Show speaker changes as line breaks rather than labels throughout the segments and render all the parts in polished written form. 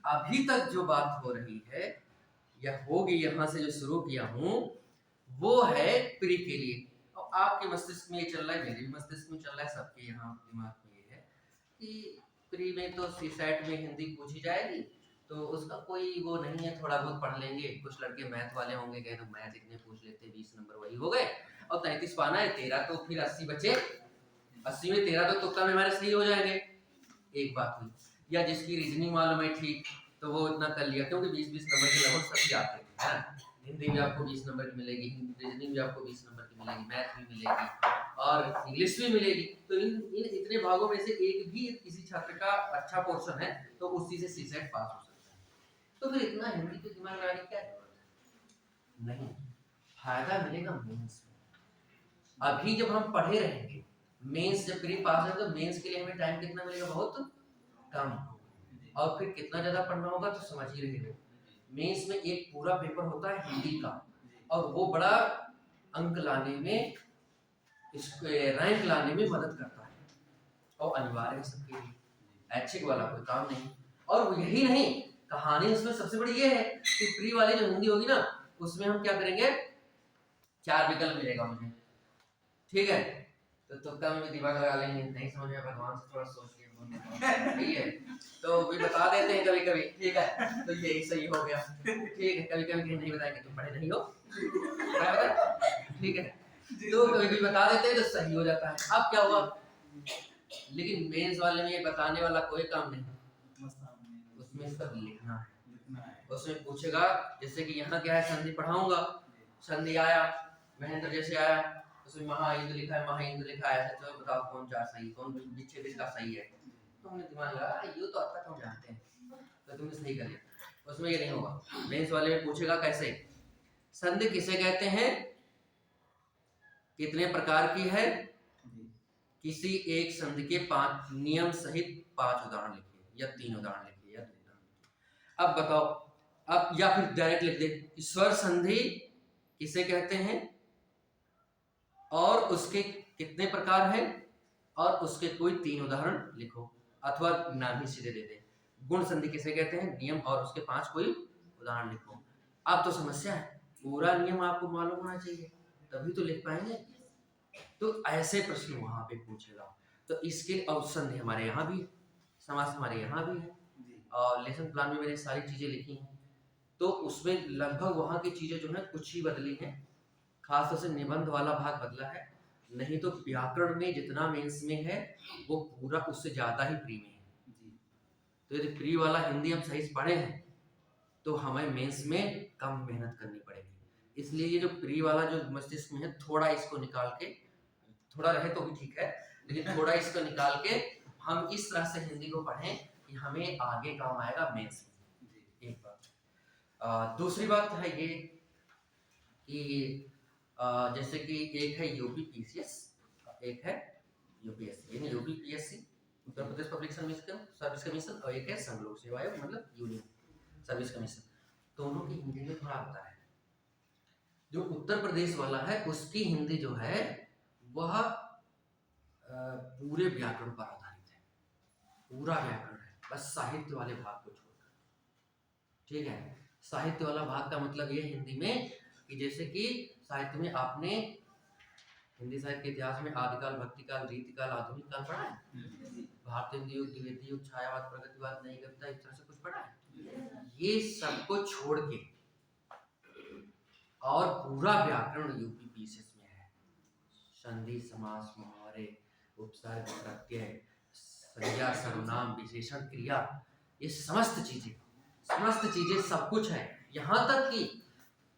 अभी तक जो बात हो रही है या होगी, यहाँ से जो शुरू किया हूँ वो है प्री के लिए। और आपके मस्तिष्क में ये चल रहा है, मेरे मस्तिष्क में चल रहा है, सबके यहाँ दिमाग में ये है कि प्री में तो सीसैट में हिंदी पूछी जाएगी, तो उसका कोई वो नहीं है, थोड़ा बहुत पढ़ लेंगे। कुछ लड़के मैथ वाले होंगे, कहे तो मैथ इतने पूछ लेते, 20 नंबर वही हो गए। और 33 पाना है, 13 तो फिर 80 बचे, 80 में 13 तो तुक्का में हमारे सही हो जाएंगे। एक बात हुई। या जिसकी रीजनिंग मालूम है ठीक, तो वो इतना कर लिया, क्योंकि 20-20 नंबर के लगभग सभी आते हैं ना। हिंदी भी आपको 20 नंबर की मिलेगी, रीजनिंग भी आपको 20 नंबर की मिलेगी, मैथ भी मिलेगी और इंग्लिश भी मिलेगी। तो इन इतने भागों में से एक भी किसी छात्र का अच्छा पोर्शन है तो उसी से सीसेट पास हो सकता है। तो फिर इतना हिंदी के दिमाग लगाने की क्या जरूरत है? नहीं, फायदा मिलेगा मेंस में। अभी जब हम पढ़े रहेंगे, मेंस जब प्री पास है तो मेंस के लिए हमें टाइम कितना मिलेगा? बहुत कम। और फिर कितना ज्यादा पढ़ना होगा तो समझ ही रहे हो, मेंस में एक पूरा पेपर होता है हिंदी का, और वो बड़ा अंक लाने में, रैंक लाने में मदद करता है और अनिवार्य है सबके लिए, ऐच्छिक वाला कोई काम नहीं। और यही नहीं, कहानी उसमें सबसे बड़ी ये है कि प्री वाली जो हिंदी होगी ना, उसमें हम क्या करेंगे, 4 विकल्प मिलेगा मुझे, ठीक है, तो तुक्का में भी दिमाग लगा लेंगे, नहीं समझ में भगवान से थोड़ा सोच के बोलने, ठीक है, तो भी बता देते हैं कभी कभी, ठीक है, तो यही सही हो गया, ठीक है, कभी कभी नहीं बताएंगे तुम पढ़े नहीं हो, ठीक है, तो कभी भी बता देते हैं तो सही हो जाता है। अब क्या हुआ, लेकिन मेंस वाले में ये बताने वाला कोई काम नहीं, उसमें सब लिखना है। उसमें पूछेगा, जैसे कि यहाँ क्या है, संधि पढ़ाऊंगा, संधि आया, महेंद्र जैसे आया, उसमें महाइंद्र लिखा है, महाइंद्र लिखा है, तो बताओ कौन सा सही, कौन विच्छेद इसका सही है। तो हमने दिमाग लगा, ये तो अब तक हम जानते हैं, तो तुमने सही कर लिया। उसमें ये नहीं होगा, मेंस वाले में पूछेगा कैसे, संधि किसे कहते हैं, कितने प्रकार की है, किसी एक संधि के 5 नियम सहित 5 उदाहरण लिखिए, या 3 उदाहरण लिखिए, या 2 उदाहरण लिखिए। अब बताओ, अब या फिर डायरेक्ट लिख दे, स्वर संधि किसे कहते हैं और उसके कितने प्रकार हैं, और उसके कोई 3 उदाहरण लिखो, अथवा नाम ही सीधे दे दे, गुण संधि किसे कहते हैं, नियम और उसके 5 कोई उदाहरण लिखो। अब तो समस्या है, पूरा नियम आपको मालूम होना चाहिए, तभी तो लिख पाएंगे। तो ऐसे प्रश्न वहां पे पूछेगा। तो इसके और संधि हमारे यहाँ भी, समास हमारे यहाँ भी है, और लेसन प्लान में मैंने सारी चीजें लिखी हैं। तो उसमें लगभग वहां की चीजें जो है कुछ ही बदली हैं, खासतौर से निबंध वाला भाग बदला है, नहीं तो व्याकरण में जितना मेंस में है वो पूरा उससे ज्यादा ही प्री में है। तो यदि प्री वाला हिंदी हम सही से पढ़े हैं तो हमें मेंस में कम मेहनत करनी पड़ेगी। इसलिए ये जो प्री वाला जो मस्तिष्क में है, थोड़ा इसको निकाल के, थोड़ा रहे तो भी ठीक है, लेकिन थोड़ा इसको निकाल के हम इस तरह से हिंदी को पढ़ें कि हमें आगे काम आएगा मेंस में। एक बात। दूसरी बात है ये कि जैसे कि एक है यूपी पीसीएस, एक है यूपीएससी, यानी UP PSC Uttar Pradesh public service commission, और एक है संघ लोक सेवा आयोग मतलब यूनियन सर्विस कमीशन। दोनों की हिंदी में थोड़ा अंतर है। जो उत्तर प्रदेश वाला है उसकी हिंदी जो है वह पूरे व्याकरण पर आधारित है, पूरा व्याकरण है, बस साहित्य वाले भाग को छोड़कर, ठीक है। साहित्य वाला भाग का मतलब ये हिंदी में कि जैसे कि साहित्य में आपने हिंदी साहित्य के इतिहास में आदिकाल, भक्तिकाल, रीतिकाल, आधुनिक काल पढ़ा है, भारतीय युग, द्वितीय युग, छायावाद, प्रगतिवाद, नई कविता, इस तरह से कुछ पढ़ा है। ये सबको छोड़ के और पूरा व्याकरण यूपी पीसीएस में है, संधि, समास, मुहावरे, उपसर्ग, प्रत्यय, संज्ञा, सर्वनाम, विशेषण, क्रिया, ये समस्त चीजें सब कुछ है। यहाँ तक कि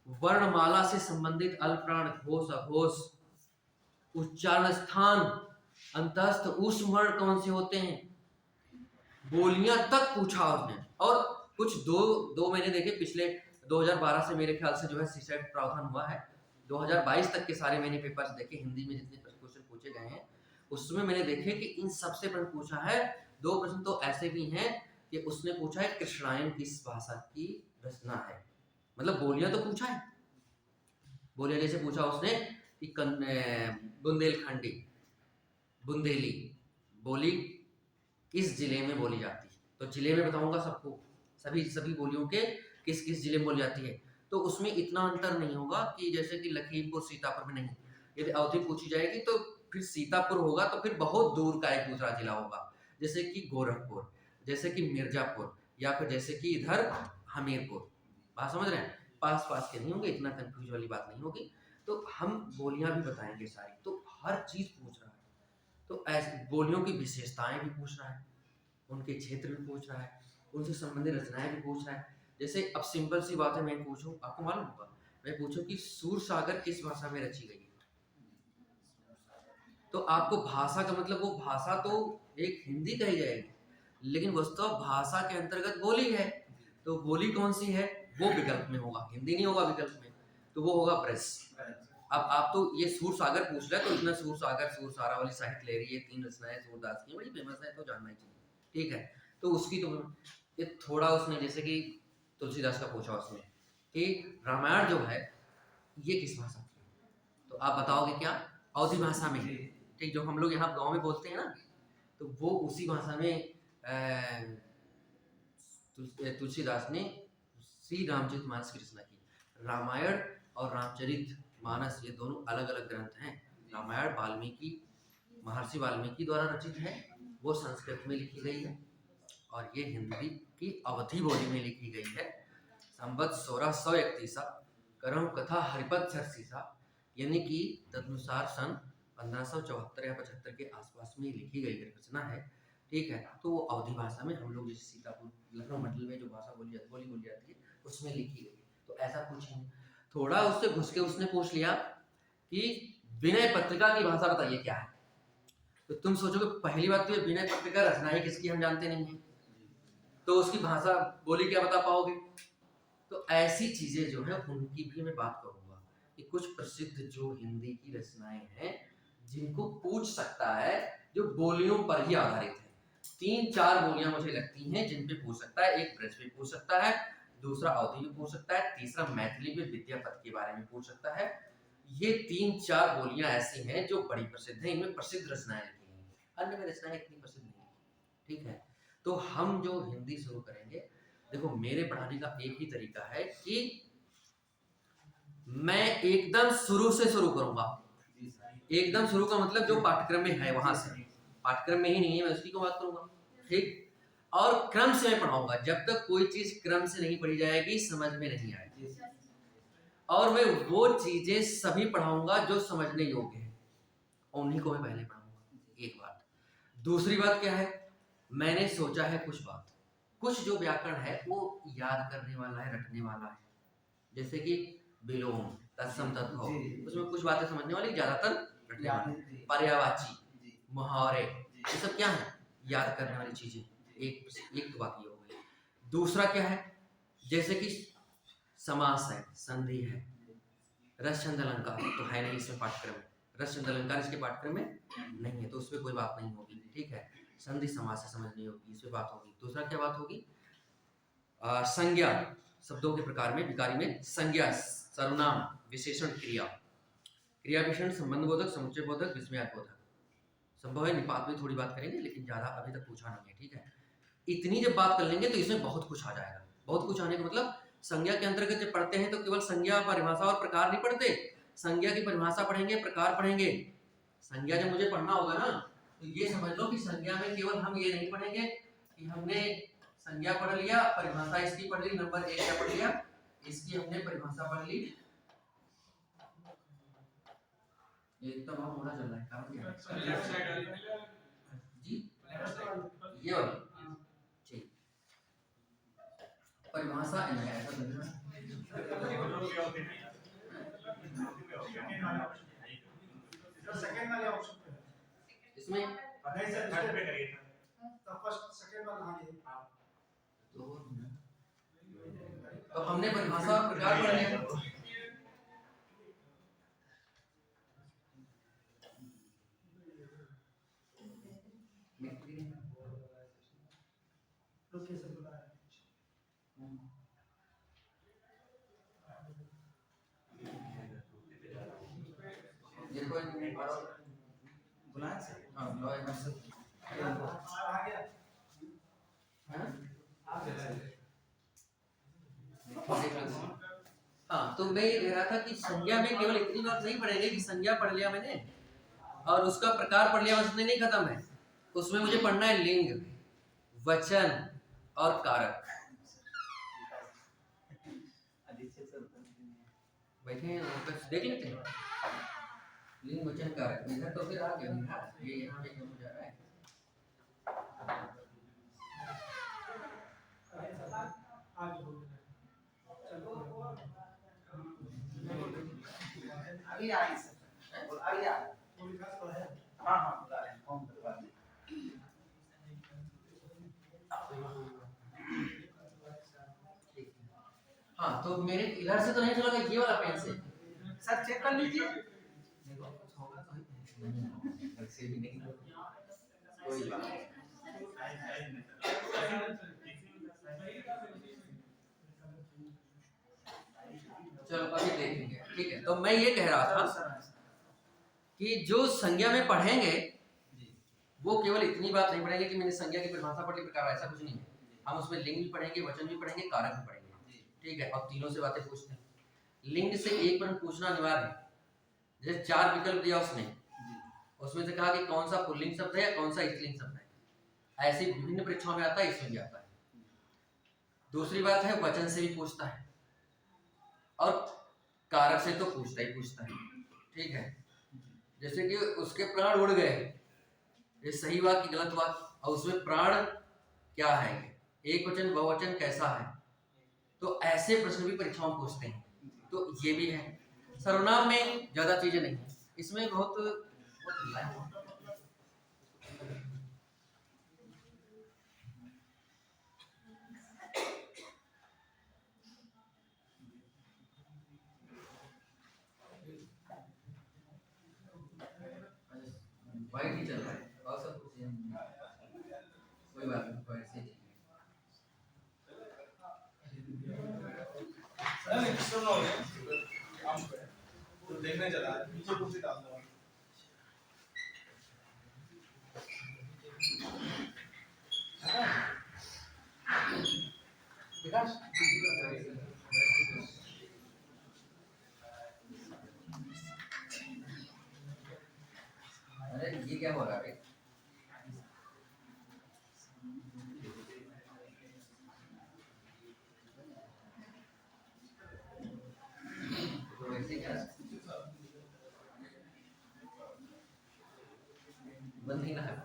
वर्णमाला से संबंधित अल्पप्राण, घोष, अघोष, उच्चारण स्थान, अंतस्थ, ऊष्म वर्ण कौन से होते हैं, बोलियां तक पूछा उसने। और कुछ दो मैंने देखे पिछले 2012 से मेरे ख्याल से जो है सीसेट प्रावधान हुआ है, 2022 तक के सारे मैंने पेपर्स देखे, हिंदी में जितने क्वेश्चन पूछे गए हैं उसमें मैंने देखे कि इन सबसे प्रश्न पूछा है। 2 प्रश्न तो ऐसे भी हैं कि उसने पूछा है कृष्णायन किस भाषा की रचना है, मतलब बोलियां तो पूछा है, बोलियां जैसे पूछा उसने कि बुंदेलखंडी, बुंदेली बोली किस जिले में बोली जाती है, तो जिले में बताऊंगा सबको, सभी सभी बोलियों के किस किस जिले में बोली जाती है, तो उसमें इतना अंतर नहीं होगा कि जैसे कि लखीमपुर सीतापुर में नहीं। यदि अवधि पूछी जाएगी तो फिर सीतापुर होगा तो फिर बहुत दूर का एक दूसरा जिला होगा, जैसे कि गोरखपुर, जैसे कि मिर्जापुर, या फिर जैसे कि इधर हमीरपुर। बात समझ रहे हैं? पास पास के नहीं होंगे, इतना कंफ्यूज वाली बात नहीं होगी। तो हम बोलियां भी बताएंगे सारी, तो हर चीज पूछ रहा है। तो ऐसे बोलियों की विशेषताएं भी पूछ रहा है, उनके क्षेत्र भी पूछ रहा है, उनसे संबंधित रचनाएं भी पूछ रहा है। जैसे अब सिंपल सी बात है, मैं पूछूं, आपको मालूम होगा, मैं पूछूं कि सूरसागर किस भाषा में रची गई है, तो आपको भाषा का मतलब, वो भाषा तो एक हिंदी कही जाएगी, लेकिन वस्तु भाषा के अंतर्गत बोली है, तो बोली कौन सी है, वो विकल्प में होगा, हिंदी नहीं होगा विकल्प में, तो वो होगा ब्रज। अब आप तो ये सूरसागर पूछ रहे हैं, तो इतना सूरसागर सूरसारा वाली साहित्य ले रही है, 3 रचनाएं सूरदास की बड़ी फेमस है, तो जानना ही चाहिए, ठीक है। तो उसकी तो ये थोड़ा उसने, जैसे कि तुलसीदास का पूछा उसने कि रामायण जो है ये किस भाषा की है, तो आप बताओगे क्या, अवधी भाषा में, ठीक, जो हम लोग यहाँ गांव में बोलते हैं ना, तो वो उसी भाषा में तुलसीदास ने श्री रामचरितमानस की रचना की। रामायण और रामचरित मानस ये दोनों अलग अलग ग्रंथ हैं। रामायण वाल्मीकि, महर्षि वाल्मीकि द्वारा रचित है, वो संस्कृत में लिखी गई है, और ये हिंदी की अवधी बोली में लिखी गई है। संवत 1631 करम कथा हरिपद सरसीसा, यानी कि तदनुसार सन 1574 या 75 के आसपास में लिखी गई रचना है, ठीक है। तो वो अवधी भाषा में, हम लोग जैसे सीतापुर लखनऊ मंडल में जो भाषा बोली जाती है उसमें लिखी गई है। तो ऐसा कुछ नहीं, थोड़ा उससे घुस के उसने पूछ लिया कि विनय पत्रिका की भाषा बताइए क्या है, तो तुम सोचोगे पहली बात तो ये विनय पत्रिका रचना ही किसकी हम जानते नहीं है, तो उसकी भाषा बोली क्या बता पाओगे। तो ऐसी चीजें जो है उनकी भी मैं बात करूंगा कि कुछ प्रसिद्ध जो हिंदी की रचनाएं हैं जिनको पूछ सकता है, जो बोलियों पर ही आधारित है। 3-4 बोलियां मुझे लगती हैं जिन पे पूछ सकता है। एक ब्रज पे पूछ सकता है, दूसरा अवधी में पूछ सकता है, तीसरा मैथिली में विद्यापति के बारे में पूछ सकता है। ये 3-4 बोलियां ऐसी हैं जो बड़ी प्रसिद्ध हैं, इनमें प्रसिद्ध रचनाएं लिखी हैं, अन्य में रचनाएं इतनी प्रसिद्ध नहीं, ठीक है। तो हम जो हिंदी शुरू करेंगे, देखो मेरे पढ़ाने का एक ही तरीका है कि मैं एकदम शुरू से शुरू करूंगा। एकदम शुरू का मतलब जो पाठ्यक्रम में है वहां से, पाठ्यक्रम में ही नहीं है मैं उसकी क्यों बात करूंगा, ठीक। और क्रम से मैं पढ़ाऊंगा, जब तक कोई चीज क्रम से नहीं पढ़ी जाएगी समझ में नहीं आएगी। और मैं वो चीजें सभी पढ़ाऊंगा जो समझने योग्य है, उन्हीं को मैं पहले पढ़ाऊंगा। एक बात। दूसरी बात क्या है, मैंने सोचा है कुछ जो व्याकरण है वो याद करने वाला है, रटने वाला है, जैसे कि विलोम, तत्सम तद्भव, उसमें कुछ बातें समझने वाली, ज्यादातर रटने वाली। पर्यायवाची, मुहावरे, ये सब क्या है, याद करने वाली चीजें। एक तो बात ये हो गई। दूसरा क्या है, जैसे कि समास है, संधि है, रस छंद अलंकार तो है नहीं इसमें पाठ्यक्रम में, रस छंद अलंकार इसके पाठ्यक्रम में नहीं है, तो उस पर कोई बात नहीं होगी, ठीक है। संधि समास से समझनी होगी, इस पे बात होगी। दूसरा क्या बात होगी, संज्ञा, शब्दों के प्रकार में, विकारी में संज्ञा, सर्वनाम, विशेषण, क्रिया, क्रिया विशेषण, संबंध बोधक, समुच्चय बोधक, विस्मयात्मक। संभव है निपात में थोड़ी बात करेंगे, लेकिन ज्यादा अभी तक पूछा नहीं है, ठीक है। इतनी जब बात कर लेंगे तो इसमें बहुत कुछ आ जाएगा। बहुत कुछ आने का मतलब, संज्ञा के अंतर्गत जब पढ़ते हैं तो केवल संज्ञा, परिभाषा और प्रकार नहीं पढ़ते, संज्ञा की परिभाषा पढ़ेंगे, प्रकार पढ़ेंगे। संज्ञा जब मुझे पढ़ना होगा ना, तो ये समझ लो कि संज्ञा में केवल हम ये नहीं पढ़ेंगे कि हमने संज्ञा पढ़ लिया, परिभाषा इसकी पढ़ ली, नंबर 1 क्या पढ़ लिया, इसकी हमने परिभाषा पढ़ ली। एकदम हम होना चल रहा है काम क्या जी, ये वाली, ठीक। परिभाषा है ऐसा लगना सेकंड वाले ऑप्शन पे इसमें नहीं सर, थर्ड पे करिए तो फर्स्ट सेकंड वाला हां तो हमने परिभाषा और प्रकार पढ़ लिया। लोकेशन बताया देखो बुलाएं से, हां लो एक से आ गया, हां आ गया। तो मैं ये कह रहा था कि संज्ञा में केवल इतनी बात नहीं पढ़ेंगे कि संज्ञा पढ़ लिया मैंने और उसका प्रकार पढ़ लिया, बस इतने नहीं खत्म है। उसमें मुझे पढ़ना है लिंग, वचन और कारक। बैठे हैं देख लेते हैं लिंग वचन कारक। इधर तो फिर आ गया ये यहाँ पे क्यों हो जा रहा है।
अभी आ रही सर, अभी आ हाँ हाँ बुला रहे हैं फोन करवा दें।
हाँ तो मेरे इधर से तो नहीं चला ये वाला पेन से
सर चेक कर लीजिए।
ऐसे भी नहीं कोई बात नहीं। चलो अभी देखेंगे, ठीक है। तो मैं ये कह रहा था कि जो संज्ञा में पढ़ेंगे वो केवल इतनी बात नहीं पढ़ेंगे कि मैंने संज्ञा की परिभाषा पढ़ ली, प्रकार, ऐसा कुछ नहीं है। हम उसमें लिंग भी पढ़ेंगे, वचन भी पढ़ेंगे, कारक भी पढ़ेंगे, ठीक है। और तीनों से बातें पूछते हैं। लिंग से एक प्रश्न पूछना अनिवार्य है। जैसे 4 विकल्प दिया उसमें से कहा कि कौन सा पुल्लिंग शब्द है या कौन सा स्त्रीलिंग शब्द है। ऐसी विभिन्न परीक्षाओं में आता है, इसमें भी आता है। दूसरी बात है वचन से भी पूछता है और कारक से तो पूछता ही पूछता है, ठीक है। जैसे कि उसके प्राण उड़ गए, ये सही वाक्य गलत वाक्य, और उसमें प्राण क्या है, एक वचन बहुवचन कैसा है। तो ऐसे प्रश्न भी परीक्षाओं में पूछते हैं, तो ये भी है। सर्वनाम में ज्यादा चीजें नहीं है, इसमें बहुत वाइट ही चल रहा है और सब कुछ कोई बात नहीं, वाइट से
सुनो तो देखने चला पीछे कुर्सी डाल दो।
अरे ये क्या हो रहा है? तो ऐसे क्या बंद ही ना है।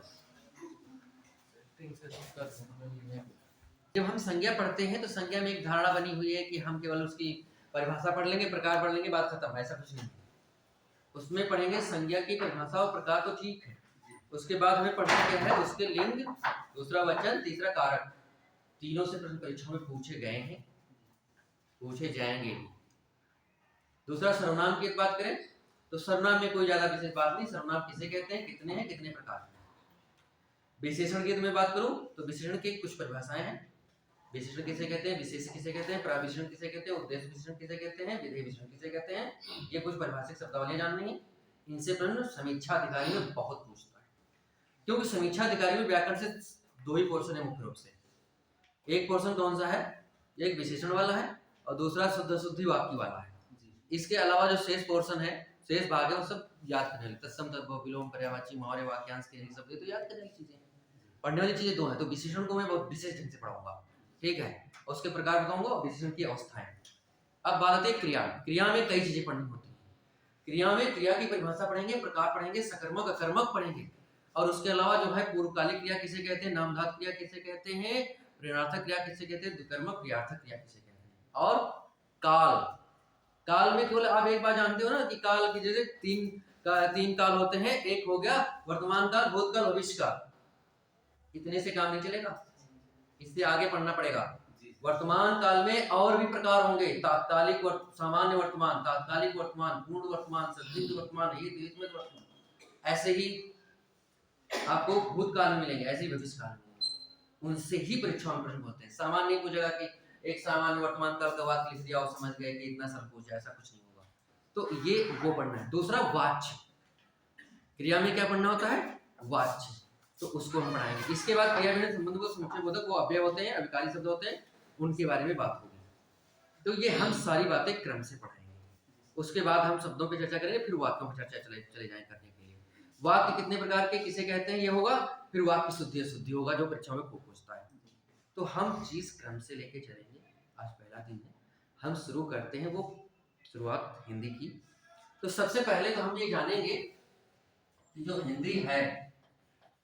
जब हम संज्ञा पढ़ते हैं तो संज्ञा में एक धारणा बनी हुई है कि हम केवल उसकी परिभाषा पढ़ लेंगे, प्रकार पढ़ लेंगे, बात खत्म। ऐसा कुछ नहीं। उसमें पढ़ेंगे संज्ञा की परिभाषा और प्रकार तो ठीक है, उसके बाद हमें पढ़ना क्या है, उसके लिंग, दूसरा वचन, तीसरा कारक। तीनों से प्रश्न परीक्षा में पूछे गए हैं, पूछे जाएंगे। दूसरा सर्वनाम की बात करें तो सर्वनाम में कोई ज्यादा विशेष बात नहीं। सर्वनाम किसे कहते हैं, कितने हैं, कितने प्रकार हैं। विशेषण की मैं बात करूं तो विशेषण की कुछ परिभाषाएं हैं। विशेषण किसे कहते हैं, विशेष किसे कहते हैं, प्राविशेषण किसे कहते हैं, उद्देश्य विशेषण किसे कहते हैं, विधेय विशेषण किसे कहते हैं। ये कुछ परिभाषिक शब्दावलियां जाननी है। इनसे प्रश्न समीक्षा अधिकारी में बहुत पूछता है, क्योंकि समीक्षा अधिकारी में व्याकरण से 2 ही पोर्शन है मुख्य रूप से। एक पोर्शन कौन सा है, एक विशेषण वाला है और दूसरा शुद्ध शुद्धि वाक्य वाला है। इसके अलावा जो शेष पोर्शन है, शेष भाग है, वो सब याद करने वाले, तत्सम तद्भव विलोम पर्यायवाची मौर्य वाक्यांश के सब तो याद करने वाली चीजें हैं। पढ़ने वाली चीजें 2 हैं। तो विशेषण को मैं बहुत विशेष ढंग से पढ़ाऊंगा, ठीक है। उसके प्रकार बताऊंगा, विशेषण की अवस्थाएं। अब बात आती है क्रिया। क्रिया में कई चीजें पढ़नी होती है। क्रिया में क्रिया की परिभाषा पढ़ेंगे, प्रकार पढ़ेंगे, सकर्मक अकर्मक पढ़ेंगे, और उसके अलावा जो है पूर्वकालिक क्रिया किसे कहते हैं, नामधातु क्रिया किसे कहते हैं, प्रेरणार्थक क्रिया किसे कहते हैं, द्विकर्मक क्रियार्थक क्रिया किसे कहते हैं, और काल। काल में केवल आप एक बात जानते हो ना कि काल की जैसे 3 काल होते हैं। एक हो गया वर्तमान काल, भूतकाल, भविष्यकाल। इतने से काम नहीं चलेगा, इससे आगे पढ़ना पड़ेगा। वर्तमान काल में और भी प्रकार होंगे, तात्कालिक, सामान्य वर्तमान, तात्कालिक वर्तमान, पूर्ण वर्तमान, संदिग्ध वर्तमान, हित वर्तमान। ऐसे ही आपको भूतकाल में मिलेंगे, ऐसे ही भविष्यकाल में मिलेंगे। उनसे ही परीक्षा में प्रश्न होते हैं। सामान्य पूछेगा कि एक सामान्य वर्तमान काल का वाक्य लिख दिया और समझ गए कि इतना सरल पूछा, ऐसा कुछ नहीं होगा। तो ये वो पढ़ना है। दूसरा वाच्य। क्रिया में क्या पढ़ना होता है, वाच्य, तो उसको हम पढ़ाएंगे। इसके बाद क्रिया में संबंध को समुच्चय बोधक, वो अव्यय होते हैं, अभिकारी शब्द होते हैं, उनके बारे में बात होगी। तो ये हम सारी बातें क्रम से पढ़ेंगे, उसके बाद हम शब्दों पे चर्चा करेंगे, फिर वाक्यों पर चर्चा चले जाएं करने के लिए। वाक्य कितने प्रकार के किसे कहते हैं ये होगा, फिर वाक्य शुद्धि अशुद्धि होगा जो परीक्षाओं में खूब पूछता है। तो हम चीज क्रम से लेके चलेंगे। आज पहला दिन है, हम शुरू करते हैं वो शुरुआत हिंदी की। तो सबसे पहले तो हम ये जानेंगे कि जो हिंदी है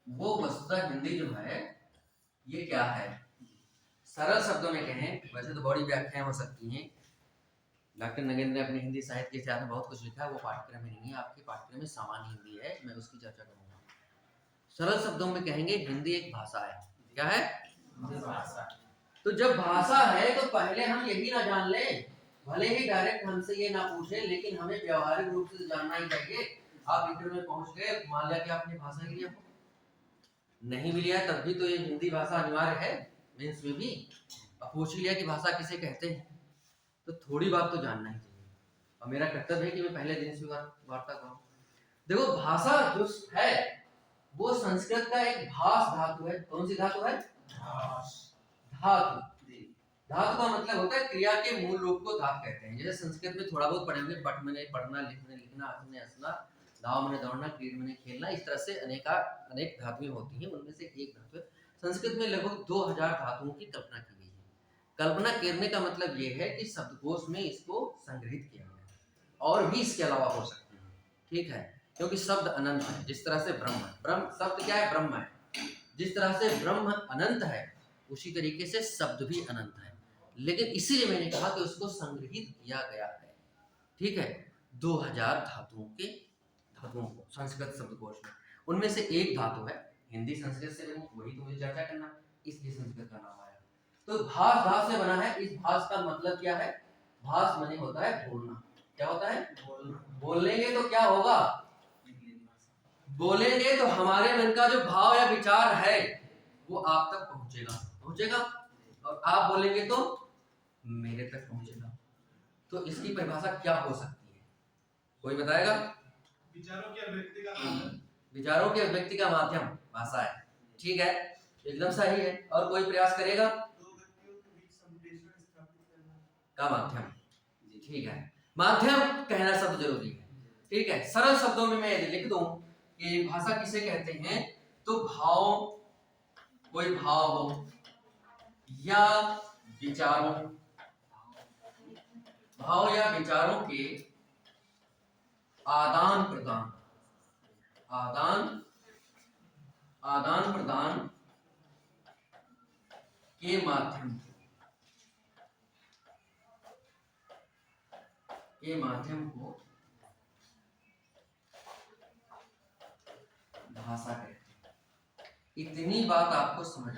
वो वस्तुतः हिंदी जो है ये क्या है। सरल शब्दों में कहें, वैसे तो बड़ी व्याख्याएं हो सकती हैं, डॉक्टर नगेंद्र ने अपने हिंदी साहित्य के इतिहास में बहुत कुछ लिखा है, वो पाठ्यक्रम में नहीं है, आपके पाठ्यक्रम में सामान्य हिंदी है, मैं उसकी चर्चा करूंगा। सरल शब्दों में कहेंगे हिंदी एक भाषा है। क्या है?
भाषा।
तो जब भाषा है तो पहले हम यही ना जान लें, भले ही डायरेक्ट हमसे ये ना पूछे, लेकिन हमें व्यवहारिक रूप से जानना ही चाहिए। आप इंटरव्यू में पहुंच गए, मान लिया कि आपने भाषा के लिए नहीं भी लिया, तब भी तो ये हिंदी भाषा अनिवार्य है मेंस में भी। अब पूछ लिया कि भाषा किसे कहते हैं, तो थोड़ी बात तो जानना ही चाहिए, और मेरा कर्तव्य है कि मैं पहले दिन से वार्ता करूं। देखो भाषा जो है वो संस्कृत का एक भास धातु है। कौन सी धातु है? धातु। धातु का मतलब होता है क्रिया के मूल रूप को धातु कहते हैं। जैसे संस्कृत में थोड़ा बहुत पढ़ेंगे, पट मने पढ़ना, लिखने लिखना, हंसने हंसना, दाव मने दौड़ना, क्रीड मने खेलना, इस तरह से अनेक धातुएं होती हैं, उनमें से एक धातु है। संस्कृत में लगभग 2000 धातुओं की कल्पना की गई है। कल्पना करने का मतलब ये है कि शब्दकोश में इसको संग्रहित किया गया है, और भी इसके अलावा हो सकती है, ठीक है, क्योंकि शब्द अनंत है। जिस तरह से ब्रह्म है, ब्रह्म शब्द क्या है? ब्रह्म है। जिस तरह से ब्रह्म अनंत है उसी तरीके से शब्द भी अनंत है, लेकिन इसीलिए मैंने कहा कि उसको संग्रहित किया गया है, ठीक है, 2000 धातुओं को संस्कृत शब्दकोश में। उनमें से एक धातु है, हिंदी संस्कृत से बनी, वही तो मुझे चर्चा करना, इसलिए संस्कृत का नाम आया। तो भास धातु से बना है। इस भास का मतलब क्या है? भास माने होता है बोलना। क्या होता है? बोलेंगे तो क्या होगा? बोलेंगे तो हमारे मन का जो भाव या विचार है वो आप तक पहुंचेगा, और आप बोलेंगे तो मेरे तक पहुंचेगा। तो इसकी परिभाषा क्या हो सकती है, कोई बताएगा? विचारों के अभिव्यक्ति का माध्यम भाषा है, ठीक है, एकदम सही है। और कोई प्रयास करेगा? का माध्यम, ठीक है, माध्यम कहना शब्द जरूरी है, ठीक है। सरल शब्दों में मैं यदि लिख दूं कि भाषा किसे कहते हैं, तो कोई भाव हो या विचारों, भाव या विचारों के आदान प्रदान के माध्यम को भाषा कहते हैं। इतनी बात आपको समझ।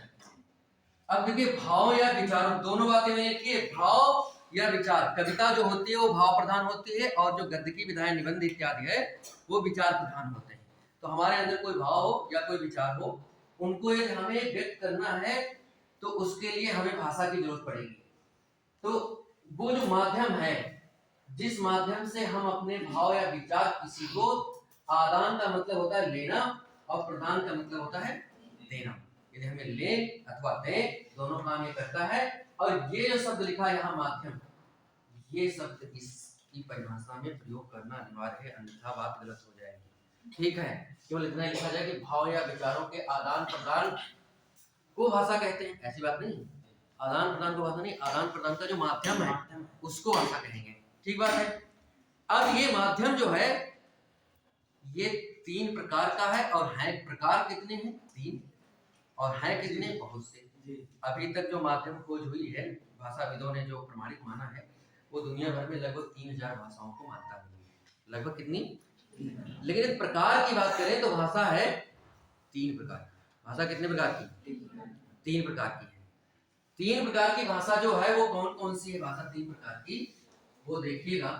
अब देखिए, भाव या विचारों, दोनों बातें मैंने लिखी है। भाव या विचार, कविता जो होती है वो भाव प्रधान होती है, और जो गद्य की विधाएं, निबंध इत्यादि है वो विचार प्रधान होते हैं। तो हमारे अंदर कोई भाव हो या कोई विचार हो, उनको यदि हमें व्यक्त करना है तो उसके लिए हमें भाषा की जरूरत पड़ेगी। तो वो जो माध्यम है, जिस माध्यम से हम अपने भाव या विचार किसी को, आदान का मतलब होता है लेना, और प्रदान का मतलब होता है देना। यदि हमें ले अथवा दे, दोनों काम ये करता है। और ये जो शब्द लिखा है यहाँ माध्यम, ये शब्द इसकी परिभाषा में प्रयोग करना अनिवार्य है, अन्यथा बात गलत हो जाएगी, ठीक है। केवल इतना लिखा जाए कि भाव या विचारों के आदान प्रदान को भाषा कहते हैं, ऐसी बात नहीं। आदान प्रदान को भाषा नहीं, आदान प्रदान का जो माध्यम है उसको भाषा कहेंगे, ठीक बात है। अब ये माध्यम जो है ये 3 प्रकार का है, और है प्रकार कितने हैं? 3, और है कितने? बहुत से। अभी तक जो माध्यम खोज हुई है, भाषाविदों ने जो प्रमाणित माना है, वो दुनिया भर में लगभग 3000 भाषाओं को मानता है। लगभग कितनी? लेकिन प्रकार की बात करें तो भाषा है 3 प्रकार। भाषा कितने प्रकार की? 3 प्रकार की है। 3 प्रकार की भाषा जो है वो कौन कौन सी है? भाषा 3 प्रकार की, वो देखिएगा।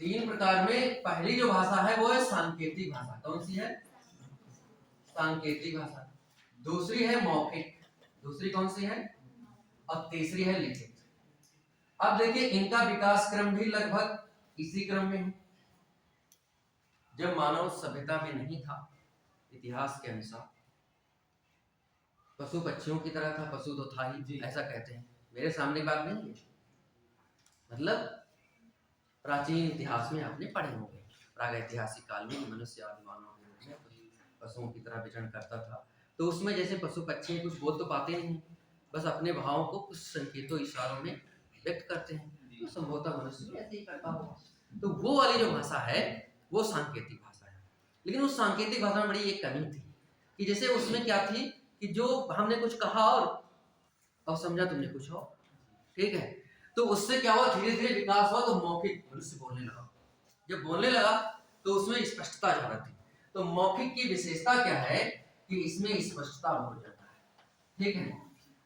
3 प्रकार में पहली जो भाषा है वो है सांकेतिक भाषा। कौन सी है? सांकेतिक भाषा। दूसरी है मौखिक। दूसरी कौन सी है? और तीसरी है लिखित। अब देखिए, इनका विकास क्रम भी लगभग इसी क्रम में है। जब मानव सभ्यता में नहीं था, इतिहास के अनुसार, पशु पक्षियों की तरह था, पशु तो था ही, ऐसा कहते हैं। मेरे सामने बात नहीं है, मतलब प्राचीन इतिहास में आपने पढ़े होंगे, प्रागैतिहासिक काल में मनुष्य आदि मानव के रूप में पशुओं की तरह विचरण करता था। तो उसमें जैसे पशु पक्षी कुछ बोल तो पाते नहीं, बस अपने भावों को कुछ संकेतों इशारों में व्यक्त करते हैं, तो संभवतः मनुष्य भी ऐसे ही करता होगा। तो वो वाली जो भाषा है वो सांकेतिक भाषा है। लेकिन उस सांकेतिक भाषा में बड़ी एक कमी थी कि जैसे उसमें क्या थी कि जो हमने कुछ कहा और समझा तुमने कुछ और, ठीक है। तो उससे क्या हुआ, धीरे धीरे विकास हुआ, तो मौखिक मनुष्य बोलने लगा। जब बोलने लगा तो उसमें स्पष्टता ज्यादा थी। तो मौखिक की विशेषता क्या है कि इसमें स्पष्टता बहुत ज्यादा है, ठीक है।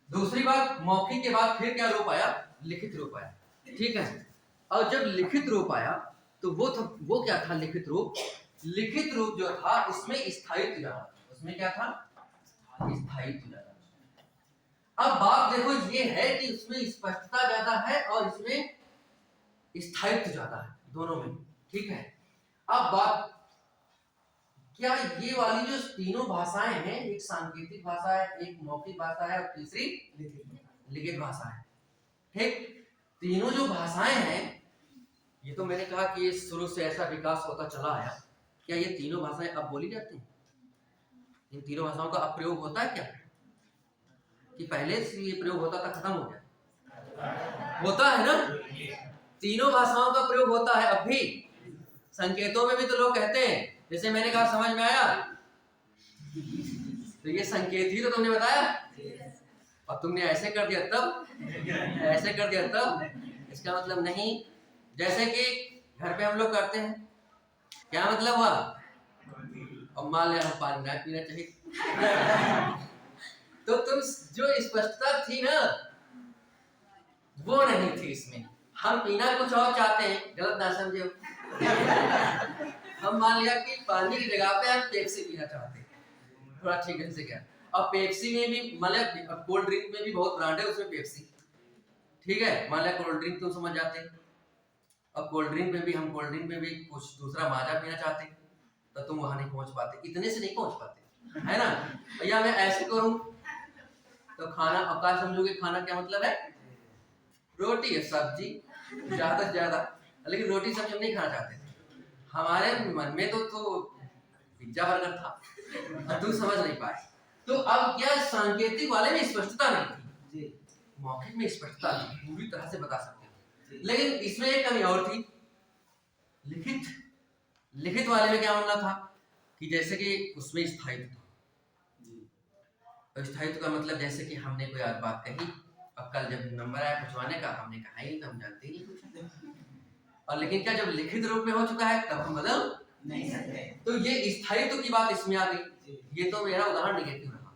दूसरी बात, मौखिक के बाद फिर क्या रूप आया, लिखित रूप आया, ठीक है। और जब लिखित रूप आया तो वो क्या था, लिखित रूप। लिखित रूप जो था उसमें स्थायित्व ज्यादा, उसमें क्या था, स्थायित्व ज्यादा। अब बात देखो ये है कि उसमें स्पष्टता ज्यादा है और इसमें स्थायित्व ज्यादा है, दोनों में, ठीक है। अब बात, क्या ये वाली जो तीनों भाषाएं हैं, एक सांकेतिक भाषा है, एक मौखिक भाषा है और तीसरी लिखित भाषा है, ठीक। तीनों जो भाषाएं हैं, ये तो मैंने कहा कि ये शुरू से ऐसा विकास होता चला आया। क्या ये तीनों भाषाएं अब बोली जाती हैं? इन तीनों भाषाओं का अब प्रयोग होता है क्या, कि पहले से ये प्रयोग होता था, खत्म हो गया? होता है ना, तीनों भाषाओं का प्रयोग होता है अब भी। संकेतों में भी तो लोग कहते हैं, जैसे मैंने कहा समझ में आया, तो ये संकेत ही तो तुमने बताया, और तुमने ऐसे कर दिया तब, ऐसे कर दिया तब, इसका मतलब नहीं। जैसे कि घर पे हम लोग करते हैं, क्या मतलब हुआ, अब मान लिया हम पानी नहीं पीना चाहिए, तो तुम जो स्पष्टता थी ना वो नहीं थी इसमें। हम पीना कुछ और चाहते हैं, गलत ना समझे, हम मान लिया कि पानी की जगह पे हम पेप्सी पीना चाहते हैं, थोड़ा ठीक है से क्या। अब पेप्सी में भी मतलब कोल्ड ड्रिंक में भी बहुत ब्रांड है, उसमें पेप्सी, ठीक है। मान लिया कोल्ड ड्रिंक तुम समझ जाते हैं, अब कोल्ड ड्रिंक में भी हम कोल्ड ड्रिंक में भी कुछ दूसरा माजा पीना चाहते हैं, तो तुम वहां नहीं पहुंच पाते, इतने से नहीं पहुंच पाते, है ना। भैया मैं ऐसे करूं तो खाना अवकाश समझोगे, खाना क्या मतलब है, रोटी है सब्जी ज्यादा से ज्यादा, लेकिन रोटी सब्जी हम नहीं खाना चाहते। हमारे मन में तो पिज्जा बर्गर था, अब तुम समझ नहीं पाए। तो अब क्या, सांकेतिक वाले में स्पष्टता नहीं थी, मौखिक में स्पष्टता थी, पूरी तरह से बता सकते हो। लेकिन इसमें एक कमी और थी, लिखित लिखित वाले में क्या मामला था कि जैसे कि उसमें स्थायित्व था। तो स्थायित्व का मतलब जैसे कि हमने कोई बात कही, अब कल जब नंबर आया पूछवाने का, हमने कहा ही तो हम जानते ही नहीं, और लेकिन क्या जब लिखित रूप में हो चुका है तब हम बदल नहीं सकते। तो ये स्थायित्व की बात इसमें आ गई। ये तो मेरा उदाहरण निगेटिव रहा,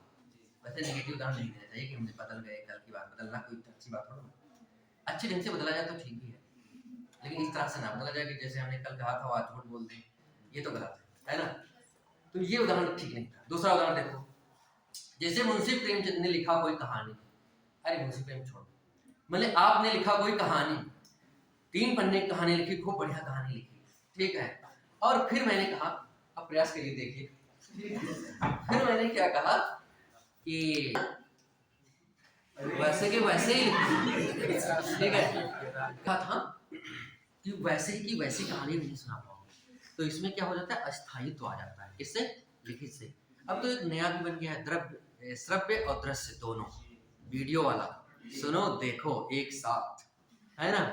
वैसे नेगेटिव उदाहरण नहीं देना चाहिए कि हमने बदल गए, कल की बात बदलना कोई अच्छी बात थोड़ा, अच्छे ढंग से बदला जाए तो ठीक भी है, लेकिन इस तरह से ना बदला जाए कि जैसे हमने कल कहा था आज झूठ बोल दें, ये तो गलत है ना। तो ये उदाहरण ठीक नहीं था। दूसरा उदाहरण देखो, जैसे मुंशी प्रेमचंद ने लिखा कोई कहानी, अरे मुंशी प्रेम छोड़, मतलब आपने लिखा कोई कहानी, 3 पन्ने की कहानी लिखी, खूब बढ़िया कहानी लिखी, ठीक है। और फिर मैंने कहा, अब प्रयास करिए देखिए, फिर मैंने क्या कहा कि वैसे के वैसे ही ठीक है, कहा था कि वैसे ही की वैसी कहानी नहीं सुना पाऊंगा। तो इसमें क्या हो जाता है, अस्थायित्व आ जाता है, किससे, लिखित से। अब तो एक नया भी बन गया है, द्रव्य श्रव्य और दृश्य दोनों, वीडियो वाला, सुनो देखो एक साथ, है ना।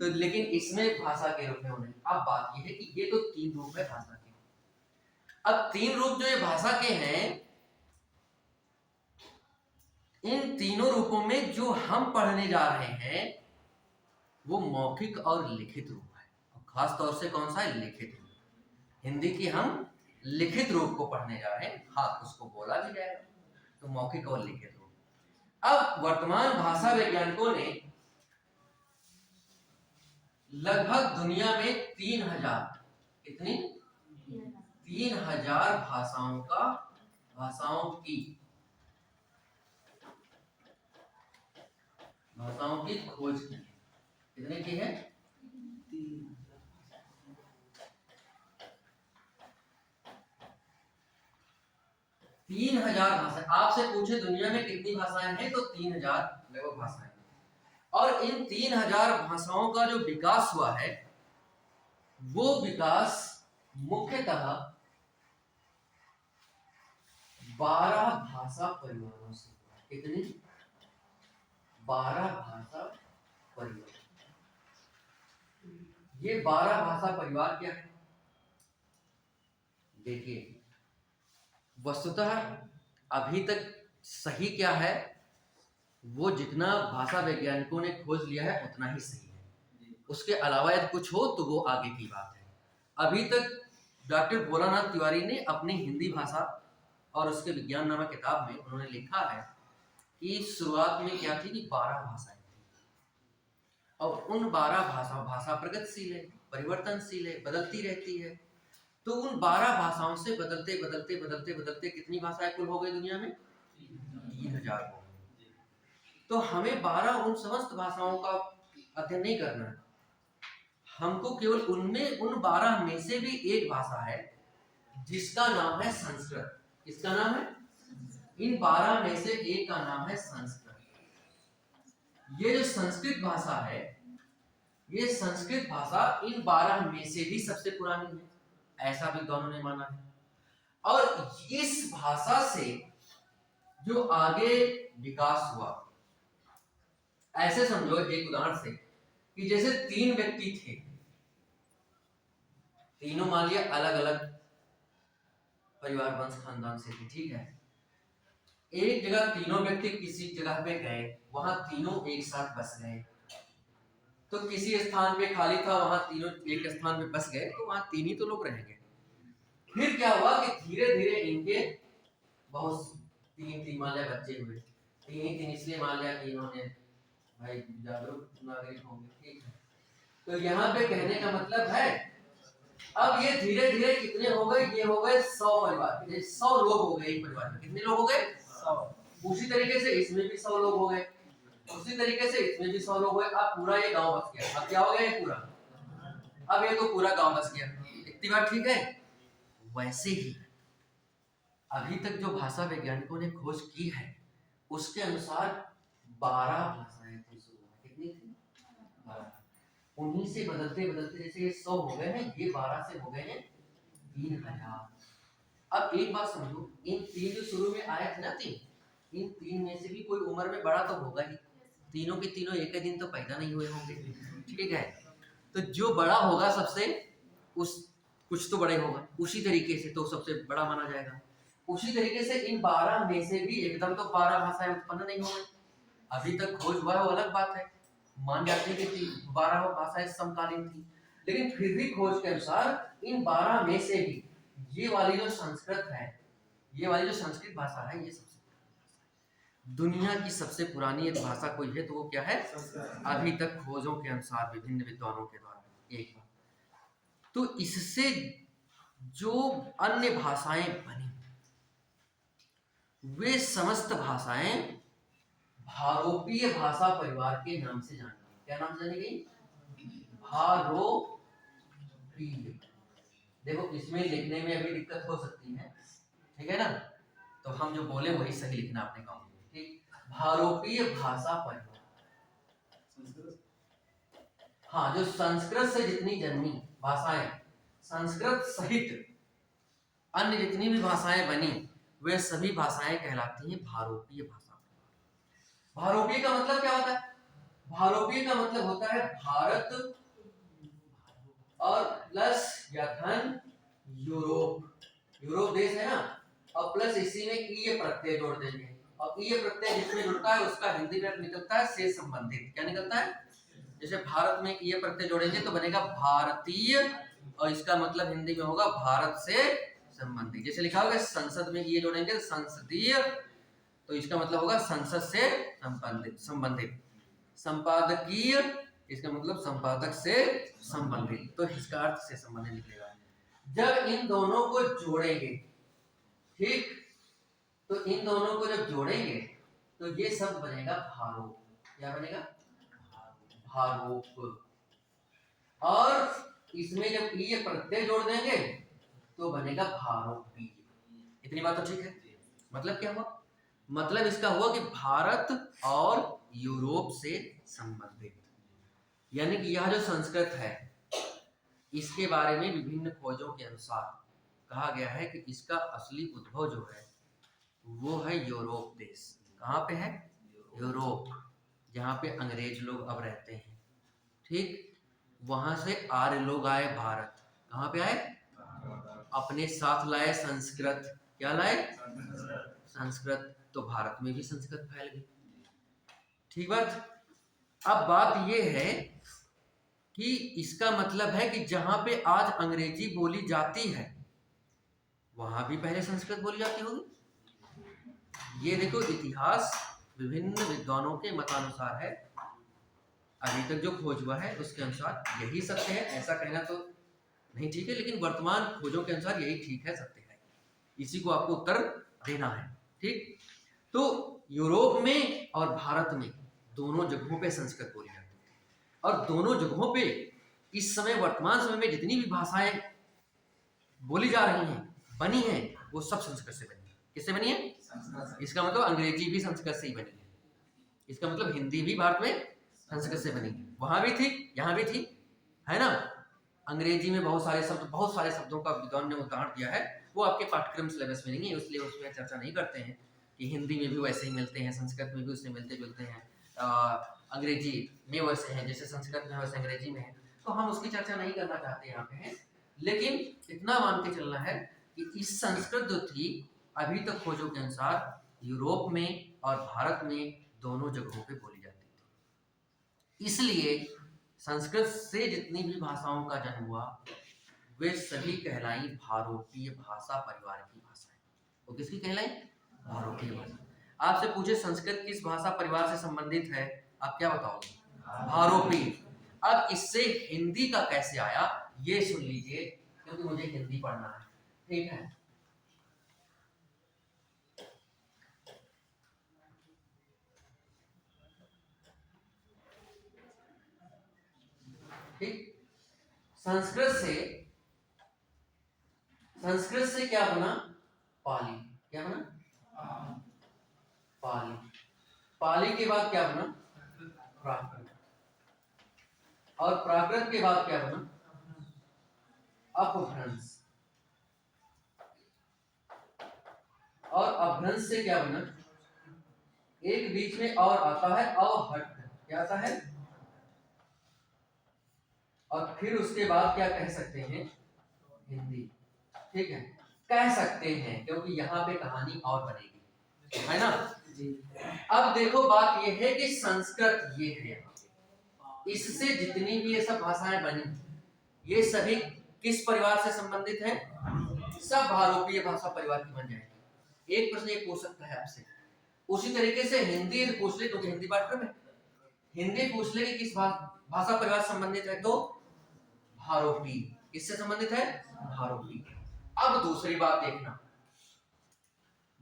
तो लेकिन इसमें भाषा के रूप में होने, अब बात यह है कि ये तो 3 रूप है भाषा के। अब 3 रूप जो ये भाषा के हैं, इन तीनों रूपों में जो हम पढ़ने जा रहे हैं वो मौखिक और लिखित रूप है, और खास तौर से कौन सा है, लिखित रूप। हिंदी की हम लिखित रूप को पढ़ने जा रहे हैं, हाँ उसको बोला भी जाएगा, तो मौखिक और लिखित रूप। अब वर्तमान भाषा वैज्ञानिकों ने लगभग दुनिया में 3000, कितनी, 3000 भाषाओं की खोज की। कितने की है, 3000 3000 भाषाएं। आपसे पूछे दुनिया में कितनी भाषाएं हैं तो 3000 लगभग भाषाएं। और इन 3000 भाषाओं का जो विकास हुआ है वो विकास मुख्यतः 12 भाषा परिवारों से। कितनी? 12 भाषा परिवार। ये 12 भाषा परिवार क्या है? देखिए, वस्तुतः अभी तक सही क्या है वो जितना भाषा वैज्ञानिकों ने खोज लिया है उतना ही सही है। उसके अलावा यदि कुछ हो तो वो आगे की बात है। अभी तक डॉक्टर भोलानाथ तिवारी ने अपनी हिंदी भाषा और उसके विज्ञान नामक किताब में उन्होंने लिखा है कि शुरुआत में क्या थी कि 12 भाषाएं थी और उन 12 भाषा प्रगतिशील है, परिवर्तनशील है, बदलती रहती है। तो उन 12 भाषाओं से बदलते बदलते बदलते बदलते कितनी भाषाएं कुल हो गई दुनिया में? 3000 हो गई। तो हमें 12 उन समस्त भाषाओं का अध्ययन नहीं करना है, हमको केवल उनमें उन 12 में से भी एक भाषा है जिसका नाम है संस्कृत। किसका नाम है? इन 12 में से एक का नाम है संस्कृत। ये जो संस्कृत भाषा है, ये संस्कृत भाषा इन 12 में से भी सबसे पुरानी है, ऐसा विद्वानों ने माना है। और इस भाषा से जो आगे विकास हुआ, ऐसे समझो एक उदाहरण से कि जैसे 3 व्यक्ति थे, तीनों मान लिया अलग अलग परिवार वंश खानदान से थे, ठीक है। एक जगह तीनों व्यक्ति किसी जगह पे गए, वहां तीनों एक साथ बस गए। तो किसी स्थान पे खाली था, वहां तीनों एक स्थान पे बस गए, तो वहां 3 ही तो लोग रहेंगे। फिर क्या हुआ कि धीरे धीरे इनके बहुत 3 मान लिया बच्चे हुए। 3 इसलिए मान लिया कि इन्होंने भाई जागरूक नागरिक होंगे, ठीक है। तो यहाँ पे कहने का मतलब है अब ये धीरे धीरे कितने हो गए? ये हो गए 100 परिवार, 100 लोग हो गए एक परिवार में। कितने लोग हो गए? 100। उसी तरीके से इसमें भी 100 लोग हो गए, उसी तरीके से इसमें भी 100 लोग हो गए। अब पूरा ये गांव बस गया। अब क्या हो गया? ये पूरा, अब ये तो पूरा गांव बस गया। इतनी बात ठीक है। वैसे ही अभी तक जो भाषा वैज्ञानिकों ने खोज की है उसके अनुसार 12 भाषाएं थी शुरू में। कितनी थी? 12। उन्हीं से बदलते बदलते जैसे ये 100 हो गए हैं, ये 12 से हो गए हैं 3000। अब एक बात समझो, इन 3 जो शुरू में आए थे ना 3, इन 3 में से भी कोई उम्र में बड़ा तो होगा ही। तीनों के तीनों एक ही दिन तो पैदा नहीं हुए होंगे, ठीक है। तो जो बड़ा होगा सबसे, उस कुछ तो बड़े होगा, उसी तरीके से तो सबसे बड़ा माना जाएगा। उसी तरीके से इन 12 में से भी एकदम तो 12 भाषाएं उत्पन्न नहीं हो गई। अभी तक खोज हुआ है वो अलग बात है, मान जाते हैं कि 12 भाषाएं समकालीन थी, लेकिन फिर भी खोज के अनुसार इन 12 में से भी ये वाली जो संस्कृत है, ये वाली जो संस्कृत भाषा है, ये सबसे दुनिया की सबसे पुरानी एक भाषा कोई है तो वो क्या है? अभी तक खोजों के अनुसार विभिन्न विद्वानों के द्वारा एक बात। तो इससे जो अन्य भाषाएं बनी वे समस्त भाषाएं भारोपीय भाषा परिवार के नाम से जानी गई। क्या नाम से जानी गई? भारोपीय। देखो इसमें लिखने में अभी दिक्कत हो सकती है, ठीक है ना, तो हम जो बोले वही सही लिखना अपने काम में, ठीक। भारोपीय भाषा परिवार, हाँ, जो संस्कृत से जितनी जन्मी भाषाएं, संस्कृत सहित अन्य जितनी भी भाषाएं बनी वे सभी भाषाएं कहलाती हैं भारोपीय भाषा। भारोपीय का मतलब क्या होता है? भारोपीय का मतलब होता है भारत और प्लस या धन यूरोप, यूरोप देश है ना, और प्लस इसी में ईय प्रत्यय जोड़ देंगे, और ईय प्रत्यय जिसमें जुड़ता है उसका हिंदी में निकलता है से संबंधित। क्या निकलता है? जैसे भारत में ईय प्रत्यय जोड़ेंगे तो बनेगा भारतीय, और इसका मतलब हिंदी में होगा भारत से संबंधित। जैसे लिखा होगा संसद में ईय जोड़ेंगे संसदीय, तो इसका मतलब होगा संसद से संबंधित। संपादकीय, इसका मतलब संपादक से संबंधित, तो इसका अर्थ से संबंधित निकलेगा। जब इन दोनों को जोड़ेंगे, ठीक, तो इन दोनों को जब जोड़ेंगे तो ये सब बनेगा भारोप। क्या बनेगा? भारोप। और इसमें जब ईय प्रत्यय जोड़ देंगे तो बनेगा भारोपीय। इतनी बात तो ठीक है। मतलब क्या हुआ? मतलब इसका हुआ कि भारत और यूरोप से संबंधित, यानी कि यह जो संस्कृत है इसके बारे में विभिन्न खोजों के अनुसार कहा गया है कि इसका असली उद्भव जो है वो है यूरोप देश। कहाँ पे है? यूरोप, जहाँ पे अंग्रेज लोग अब रहते हैं। ठीक, वहां से आर्य लोग आए भारत। कहाँ पे आए? अपने साथ लाए संस्कृत। क्या लाए? संस्कृत। तो भारत में भी संस्कृत फैल गई। ठीक बात। अब बात यह है कि इसका मतलब है कि जहां पे आज अंग्रेजी बोली जाती है वहां भी पहले संस्कृत बोली जाती होगी। ये देखो, इतिहास विभिन्न विद्वानों के मतानुसार है। अभी तक जो खोज हुआ है उसके अनुसार यही सत्य है। ऐसा कहना तो नहीं ठीक है, लेकिन वर्तमान खोजों के अनुसार यही ठीक है, सत्य है। इसी को आपको उत्तर देना है। ठीक, तो यूरोप में और भारत में दोनों जगहों पे संस्कृत बोली जाती है, और दोनों जगहों पे इस समय वर्तमान समय में जितनी भी भाषाएं बोली जा रही हैं, बनी हैं, वो सब संस्कृत से बनी है। किससे बनी है? इसका मतलब अंग्रेजी भी संस्कृत से ही बनी है। इसका मतलब हिंदी भी भारत में संस्कृत से बनी है। वहां भी थी, यहाँ भी थी, है ना। अंग्रेजी में बहुत सारे शब्दों का विद्वान ने उदाहरण दिया है, वो आपके पाठ्यक्रम सिलेबस में नहीं है, इसलिए उसमें चर्चा नहीं करते हैं कि हिंदी में भी वैसे ही मिलते हैं, संस्कृत में भी उससे मिलते जुलते हैं, अंग्रेजी में वैसे हैं जैसे संस्कृत में वैसे अंग्रेजी में है। तो हम उसकी चर्चा नहीं करना चाहते यहाँ पे हैं, लेकिन इतना मान के चलना है कि इस संस्कृत जो थी अभी तक खोजों के अनुसार यूरोप में और भारत में दोनों जगहों पे बोली जाती थी। इसलिए संस्कृत से जितनी भी भाषाओं का जन्म हुआ वे सभी कहलाई भारोपीय भाषा परिवार की भाषाएं। वो किसकी कहलाई? भारोपीय भाषा। आपसे पूछे संस्कृत किस भाषा परिवार से संबंधित है, आप क्या बताओगे? भारोपीय। अब इससे हिंदी का कैसे आया ये सुन लीजिए, क्योंकि मुझे हिंदी पढ़ना है। ठीक है, ठीक। संस्कृत से क्या बना? पाली। क्या बना? पाली। पाली के बाद क्या बना? प्राकृत। और प्राकृत के बाद क्या बना? अपभ्रंश। और अपभ्रंश से क्या बना? एक बीच में और आता है अवहट्ट। क्या आता है? और फिर उसके बाद क्या कह सकते हैं? हिंदी। ठीक है, कह सकते हैं, क्योंकि यहाँ पे कहानी और बनेगी, है ना जी। अब देखो, बात ये है कि संस्कृत ये है यहाँ पे, इससे जितनी भी ये सब भाषाएं बनी ये सभी किस परिवार से संबंधित है? सब भारोपीय भाषा परिवार की बन जाएगी। एक प्रश्न ये पूछ सकता है आपसे, उसी तरीके से हिंदी पूछ ले, क्योंकि हिंदी पाठ्यक्रम है, हिंदी पूछ ले कि किस भाषा परिवार संबंधित है, तो भारोपी। किससे संबंधित है? भारोपी। अब दूसरी बात देखना,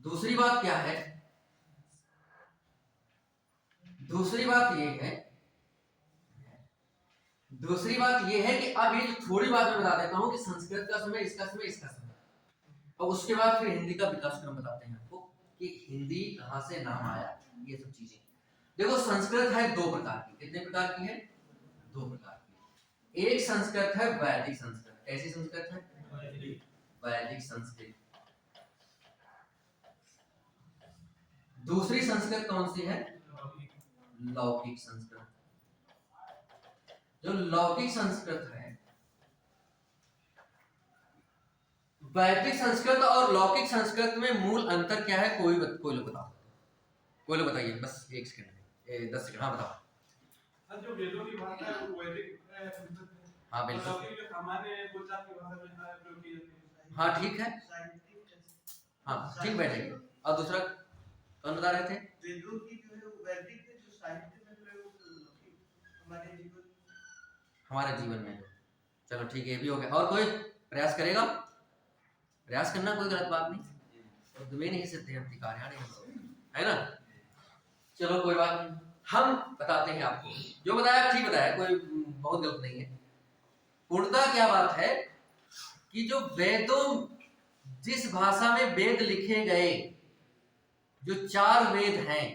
दूसरी बात क्या है? दूसरी बात ये है कि अब ये थोड़ी बात मैं बता देता हूं कि संस्कृत का समय, इसका समय, इसका समय, और उसके बाद फिर हिंदी का विकास क्रम बताते हैं आपको कि हिंदी कहां से नाम आया, ये सब चीजें। देखो, संस्कृत है दो प्रकार की। कितने प्रकार की है? दो प्रकार की। एक संस्कृत है वैदिक संस्कृत। ऐसी संस्कृत है वैदिक संस्कृत। दूसरी संस्कृत कौन सी है? लौकिक संस्कृत। जो लौकिक संस्कृत है, वैदिक संस्कृत और लौकिक संस्कृत में मूल अंतर क्या है? कोई लोग बताओ, कोई लोग बताइए, बस एक सेकंड, 10 सेकंड। हाँ बताओ।
जो वेदों की भाषा है वो वैदिक संस्कृत है।
हाँ बिल्कुल।
लौकिक जो सामान्य बोलचाल की भाषा में प्रयोग की जाती है।
हाँ ठीक है, हाँ ठीक बैठेगी। और दूसरा कौन बता रहे थे?
वेदों की जो है वो वैदिक है, जो साहित्य में जो है वो हमारे जीवन में।
चलो ठीक है, ये भी हो गया। और कोई प्रयास करेगा? प्रयास करना कोई गलत बात नहीं, तो तुम्हें नहीं सिद्धि कार्याणि, है ना। चलो कोई बात नहीं, हम बताते हैं आपको। जो बताया ठीक बताया, कोई बहुत गलत नहीं है। पूर्णतः क्या बात है कि जो वेदों, जिस भाषा में वेद लिखे गए जो 4 वेद हैं,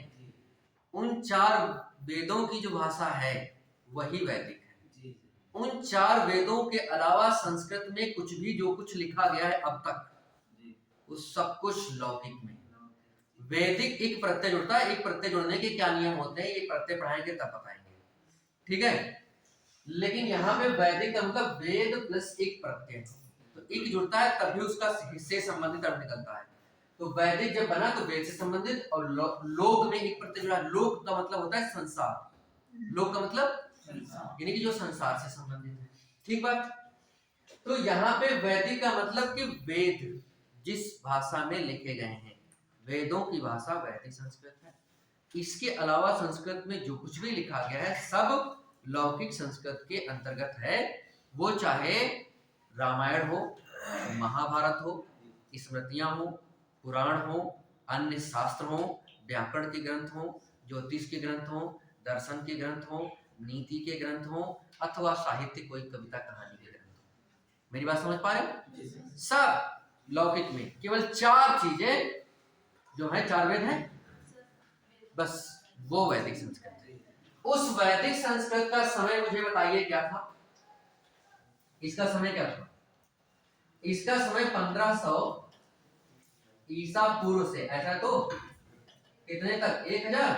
उन 4 वेदों की जो भाषा है वही वैदिक है। उन 4 वेदों के अलावा संस्कृत में कुछ भी जो कुछ लिखा गया है अब तक, उस सब कुछ लौकिक में। वैदिक एक प्रत्यय जुड़ता है, एक प्रत्यय जुड़ने के क्या नियम होते हैं ये प्रत्यय पढ़ाएंगे तब बताएंगे, ठीक है। लेकिन यहाँ पे वैदिक का मतलब वेद प्लस एक प्रत्यय, तो एक जुड़ता है तभी उसका से संबंधित अर्थ निकलता है। तो वैदिक जब बना तो वेद से संबंधित, और लोक में एक प्रत्यय जुड़ा। लोक का मतलब होता है संसार, लोक का मतलब यानी कि जो संसार से संबंधित है, ठीक बात। तो यहाँ पे वैदिक का मतलब कि वेद जिस भाषा में लिखे गए हैं, वेदों की भाषा वैदिक संस्कृत है। इसके अलावा संस्कृत में जो कुछ भी लिखा गया है सब लौकिक संस्कृत के अंतर्गत है। वो चाहे रामायण हो, महाभारत हो, स्मृतियां हो, पुराण हो, अन्य शास्त्र हो, व्याकरण के ग्रंथ हो, ज्योतिष के ग्रंथ हो, दर्शन के ग्रंथ हो, नीति के ग्रंथ हो, अथवा साहित्य कोई कविता कहानी के ग्रंथ हो। मेरी बात समझ पा रहे? सब लौकिक में केवल 4 चीजें जो है, 4 वेद हैं, बस वो वैदिक संस्कृत है। उस वैदिक संस्कृत का समय मुझे बताइए क्या था? इसका समय क्या था? इसका समय 1500 ईसा पूर्व से, ऐसा तो कितने तक? 1000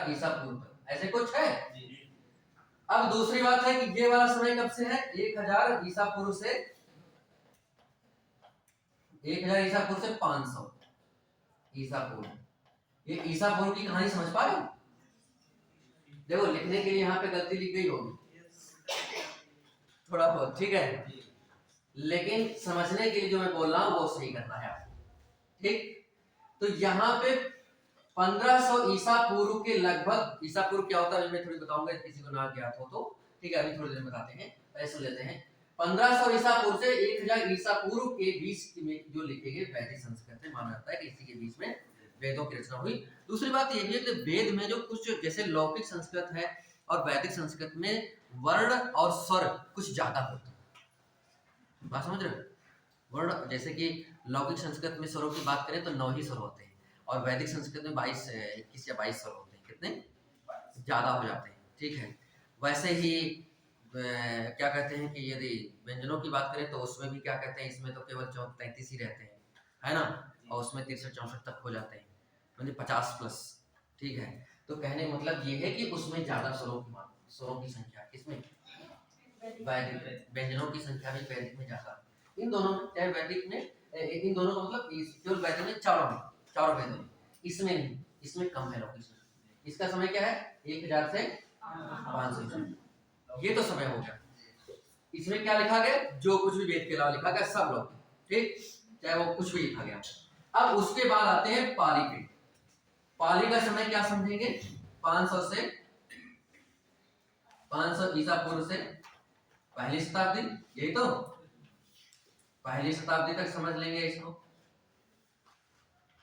ईसा पूर्व तक, ऐसे कुछ है। अब दूसरी बात है कि ये वाला समय कब से है? 1000 ईसा पूर्व से 1000 ईसा पूर्व से 500 ईसा पूर्व। ये ईसा पूर्व की कहानी समझ पा रहे हो? देखो लिखने के लिए यहाँ पे गलती लिख गई होगी थोड़ा बहुत, ठीक है, लेकिन समझने के लिए जो मैं बोल रहा हूँ वो सही करना है आपको, ठीक। तो यहाँ पे 1500 ईसा पूर्व के लगभग, ईसा पूर्व क्या होता है मैं थोड़ी बताऊंगा, किसी को ना ज्ञात हो तो, ठीक है, अभी थोड़ी देर में बताते हैं, पहले सुन लेते हैं। 1500 ईसा पूर्व से 1000 ईसा पूर्व के बीच में जो लिखे गए वैदिक संस्कृत में, माना जाता है कि इसी के बीच में वेदों की रचना हुई। दूसरी बात यह भी है कि वेद में जो कुछ जैसे लौकिक संस्कृत है और वैदिक संस्कृत में वर्ण और स्वर कुछ ज्यादा होते हैं, बात समझ रहे हो? वर्ण जैसे कि लौकिक संस्कृत में स्वरों की बात करें तो 9 ही स्वर होते हैं, और वैदिक संस्कृत में 21 या 22 स्वर होते हैं, कितने ज्यादा हो जाते हैं, ठीक है। वैसे ही क्या कहते हैं कि यदि व्यंजनों की बात करें तो उसमें भी क्या कहते हैं, इसमें तो केवल 33 ही रहते हैं, है ना, और उसमें 63-64 तक हो जाते हैं, मतलब 50 प्लस, ठीक है। तो कहने का मतलब ये है कि उसमें ज्यादा स्वरों की संख्या, किसमें? वैदिक। व्यंजनों की संख्या भी वैदिक में ज्यादा। इन दोनों में, चाहे वैदिक में, इन दोनों का मतलब केवल वैदिक में चारों वेदों में, इसमें नहीं, इसमें कम है लौकिक। इसका समय क्या है? 1000 से 500, ये तो समय हो गया। इसमें क्या लिखा गया? जो कुछ भी वेद के अलावा लिखा गया सब लोग, ठीक, चाहे वो कुछ भी लिखा गया। अब उसके बाद आते हैं पाली पे। पाली का समय क्या समझेंगे? 500 ईसा पूर्व से पहली शताब्दी, यही तो, पहली शताब्दी तक समझ लेंगे इसको।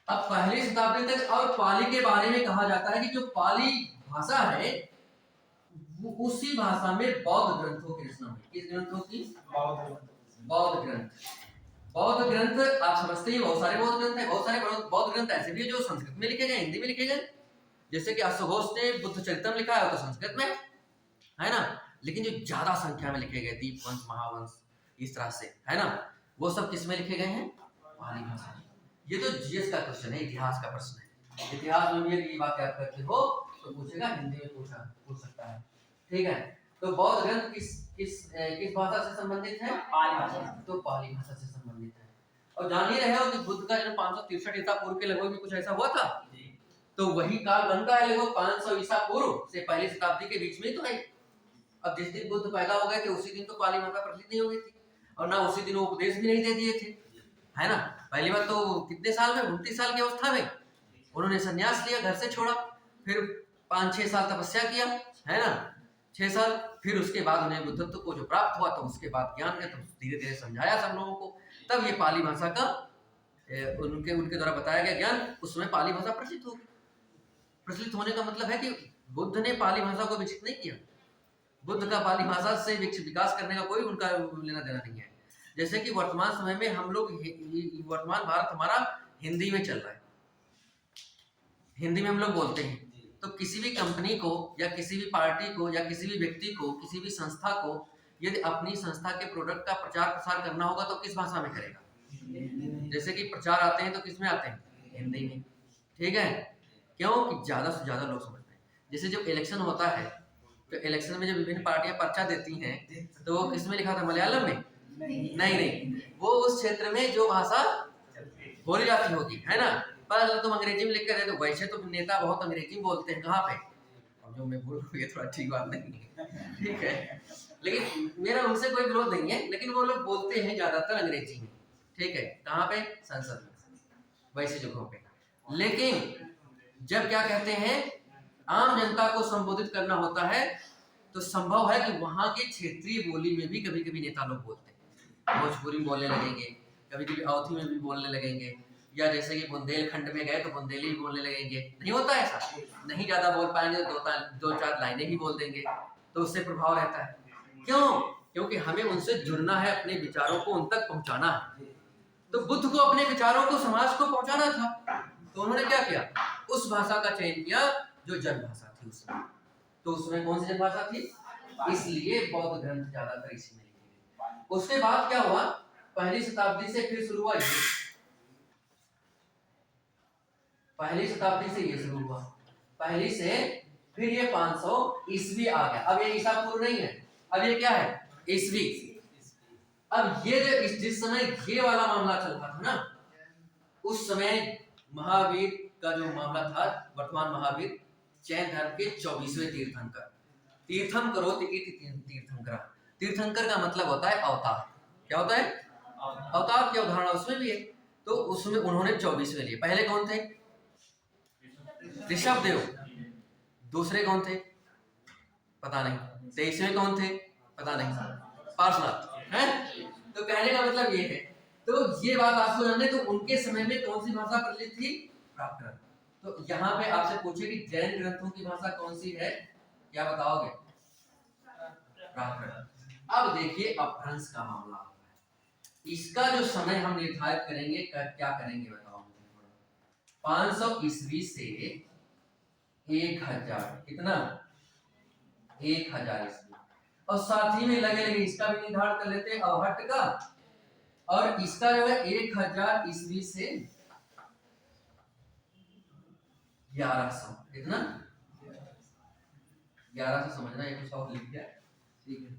अब पहली शताब्दी तक, और पाली के बारे में कहा जाता है कि जो पाली भाषा है उसी भाषा में बौद्ध ग्रंथों की रचना हुई। किस ग्रंथों की? बौद्ध ग्रंथ। बौद्ध ग्रंथ आप समझते ही, बहुत सारे बौद्ध ग्रंथ हैं। बहुत सारे बौद्ध ग्रंथ ऐसे भी है जो संस्कृत में लिखे गए, हिंदी में लिखे गए, जैसे कि अश्वघोष ने बुद्ध चरितम लिखा है, तो संस्कृत में है ना, लेकिन जो ज्यादा संख्या में लिखे गए, दीपवंश, महावंश, इस तरह से, है ना, वो सब किस में लिखे गए हैं? पाली भाषा। ये तो जीएस का क्वेश्चन है, इतिहास का प्रश्न है। इतिहास में भी ये बात याद करते हो तो पूछेगा, हिंदी में पूछ सकता है, ठीक है। तो बौद्ध ग्रंथ किस भाषा से संबंधित है?
पाली भाषा।
तो पाली भाषा से संबंधित है। और जान ही रहे हो कि बुद्ध का जन्म 563 ईसा पूर्व के लगभग में कुछ ऐसा हुआ था, तो वही काल बनता है लगभग 500 ईसा पूर्व से पहली शताब्दी के बीच में तो है। अब जिस दिन बुद्ध पैदा हो गए थे उसी दिन तो पाली भाषा प्रचलित नहीं हो गई थी, और ना उसी दिन वो उपदेश भी नहीं दे दिए थे, है ना। पहली बार तो कितने साल में, 29 साल की अवस्था में उन्होंने संन्यास लिया, घर से छोड़ा, फिर 5-6 साल तपस्या किया, है ना, 6 साल, फिर उसके बाद उन्हें बुद्धत्व को जो प्राप्त हुआ तो उसके बाद ज्ञान है, तो धीरे धीरे समझाया सब लोगों को, तब ये पाली भाषा का उनके द्वारा बताया गया ज्ञान, उसमें पाली भाषा प्रचलित हो गई। प्रचलित होने का मतलब है कि बुद्ध ने पाली भाषा को विकसित नहीं किया, बुद्ध का पाली भाषा से विकास करने का कोई उनका लेना देना नहीं है। जैसे कि वर्तमान समय में हम लोग वर्तमान भारत हमारा हिंदी में चल रहा है, हिंदी में हम लोग बोलते हैं। तो किसी भी कंपनी को या किसी भी पार्टी को या किसी भी व्यक्ति को, किसी भी संस्था को यदि अपनी संस्था के प्रोडक्ट का प्रचार प्रसार करना होगा तो किस भाषा में करेगा? जैसे कि प्रचार आते हैं तो किस में आते हैं? हिंदी में। ठीक है, क्यों कि ज्यादा से ज्यादा लोग समझते हैं। जैसे जब इलेक्शन होता है तो इलेक्शन में जब विभिन्न पार्टियां पर्चा देती हैं तो वो किस में लिखा था? मलयालम में? नहीं, वो उस क्षेत्र में जो भाषा बोली जाती होगी, है ना। पर अगर तुम अंग्रेजी में लिख कर दे तो वैसे तो नेता बहुत अंग्रेजी में बोलते हैं, कहाँ पे? अब जो मैं बोल रहा हूँ ये थोड़ा ठीक बात नहीं है, ठीक है, लेकिन मेरा उनसे कोई विरोध नहीं है, लेकिन वो लोग बोलते हैं ज्यादातर अंग्रेजी में। ठीक है, कहाँ पे? संसद में, वैसे जगहों पे। लेकिन जब क्या कहते हैं आम जनता को संबोधित करना होता है तो संभव है कि वहां के क्षेत्रीय बोली में भी कभी कभी नेता लोग बोलते हैं, भोजपुरी में बोलने लगेंगे, कभी कभी अवधी में भी बोलने लगेंगे, या जैसे कि बुंदेलखंड में गए तो बुंदेली भी बोलने लगेंगे। नहीं होता ऐसा? नहीं ज्यादा बोल पाएंगे, दो चार लाइनें ही बोल देंगे, तो उससे प्रभाव रहता है। क्यों? क्योंकि हमें उनसे जुड़ना है, अपने विचारों को उन तक पहुंचाना है। तो बुद्ध को अपने विचारों को समाज को पहुंचाना था, तो उन्होंने क्या किया? उस भाषा का चयन किया जो जनभाषा थी उसमें। तो उसमें कौन सी जनभाषा थी? इसलिए बौद्ध ग्रंथ ज्यादातर इसी में लिखे गए। उसके बाद क्या हुआ? पहली शताब्दी से फिर शुरू हुआ ये, पहली शताब्दी से ये शुरू हुआ, पहली से फिर ये 500 ईस्वी आ गया। अब ये ईसा पूर्व नहीं है, अब ये क्या है? ईस्वी। अब ये जो जिस समय ये वाला मामला चल रहा था ना, उस समय महावीर का जो मामला था, वर्तमान महावीर जैन धर्म के 24वें तीर्थंकर। तीर्थम करो तीर्थंकर, तीर्थंकर का मतलब होता है अवतार। क्या होता है? अवतार की अवधारणा उसमें भी है। तो उसमें उन्होंने 24वें लिए। पहले कौन थे? ऋषभ देव। दूसरे कौन थे? पता नहीं। 23वें कौन थे? पता नहीं, पार्श्वनाथ है। तो कहने का मतलब ये है, तो ये बात आपको जानने, तो उनके समय में कौन सी भाषा प्रचलित थी? प्राकृत। तो यहाँ पे आपसे पूछे कि जैन ग्रंथों की भाषा कौन सी है, क्या बताओगे? प्राकृत। अब देखिए अपभ्रंश का मामला होता है। इसका जो समय हम निर्धारित करेंगे, क्या करेंगे बताओ मुझे? 500 ईस्वी से 1000, कितना? 1000 ईस्वी। और साथ ही में लगे इसका भी निर्धारण कर लेते हैं अवहट्ट का, और इसका जो है 1000 ईस्वी से 1100, कितना? 1100 समझना, ये कुछ और लिख दिया, ठीक है।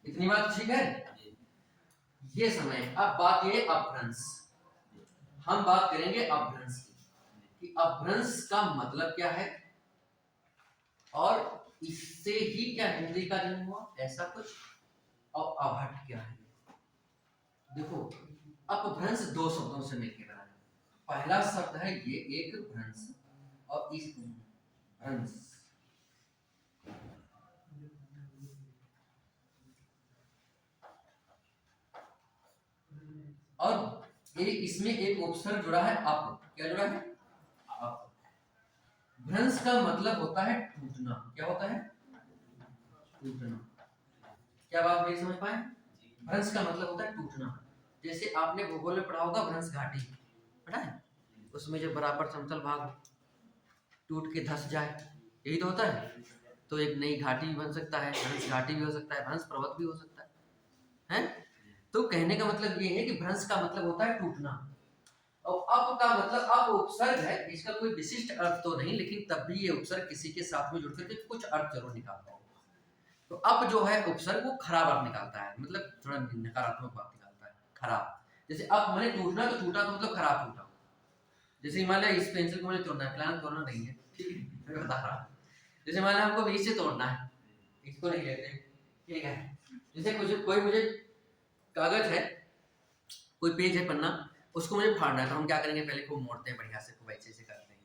इतनी बात ठीक है? ये समय। अब बात ये अपभ्रंश, हम बात करेंगे अपभ्रंश की कि अपभ्रंश का मतलब क्या है और इससे ही क्या हिंदी का जन्म हुआ, ऐसा कुछ। और अवहट्ट क्या है? देखो अपभ्रंश दो शब्दों से मिलकर बना है। पहला शब्द है ये एक भ्रंश, और इस भ्रंश और इसमें एक उपसर्ग जुड़ा है अप। क्या जुड़ा है? अप। भ्रंश का मतलब होता है टूटना। क्या होता है? टूटना। क्या बात मेरी समझ पाए? भ्रंश का मतलब होता है टूटना। जैसे आपने भूगोल में पढ़ा होगा भ्रंश घाटी, पढ़ा है? उसमें जब बराबर समतल भाग टूट के धंस जाए, यही तो होता है। तो एक नई घाटी भी बन सकता है, भ्रंश घाटी भी हो सकता है, भ्रंश पर्वत भी हो सकता है? तो कहने का मतलब ये है कि भ्रंश का मतलब होता है टूटना, और अप का मतलब अप उपसर्ग है। इसका कोई विशिष्ट अर्थ तो नहीं, लेकिन तब भी ये उपसर्ग किसी के साथ में जुड़ करके कुछ अर्थ जरूर निकालता है। तो अप जो है उपसर्ग वो खराब अर्थ निकालता है, मतलब थोड़ा नकारात्मक बात निकालता है, खराब। जैसे अप मैंने टूटना, तो टूटा तो मतलब खराब टूटा। जैसे हिमालय इस पेंसिल को मुझे तोड़ना है, प्लान तोड़ना नहीं है, ठीक है, मैं बता रहा हूँ। जैसे मान हमको बीच से तोड़ना है, इसको नहीं लेते, ठीक है। जैसे कुछ कोई मुझे कागज है, कोई पेज है, पन्ना, उसको मुझे फाड़ना है, तो हम क्या करेंगे? पहले खूब मोड़ते हैं बढ़िया से, खूब अच्छे से करते हैं,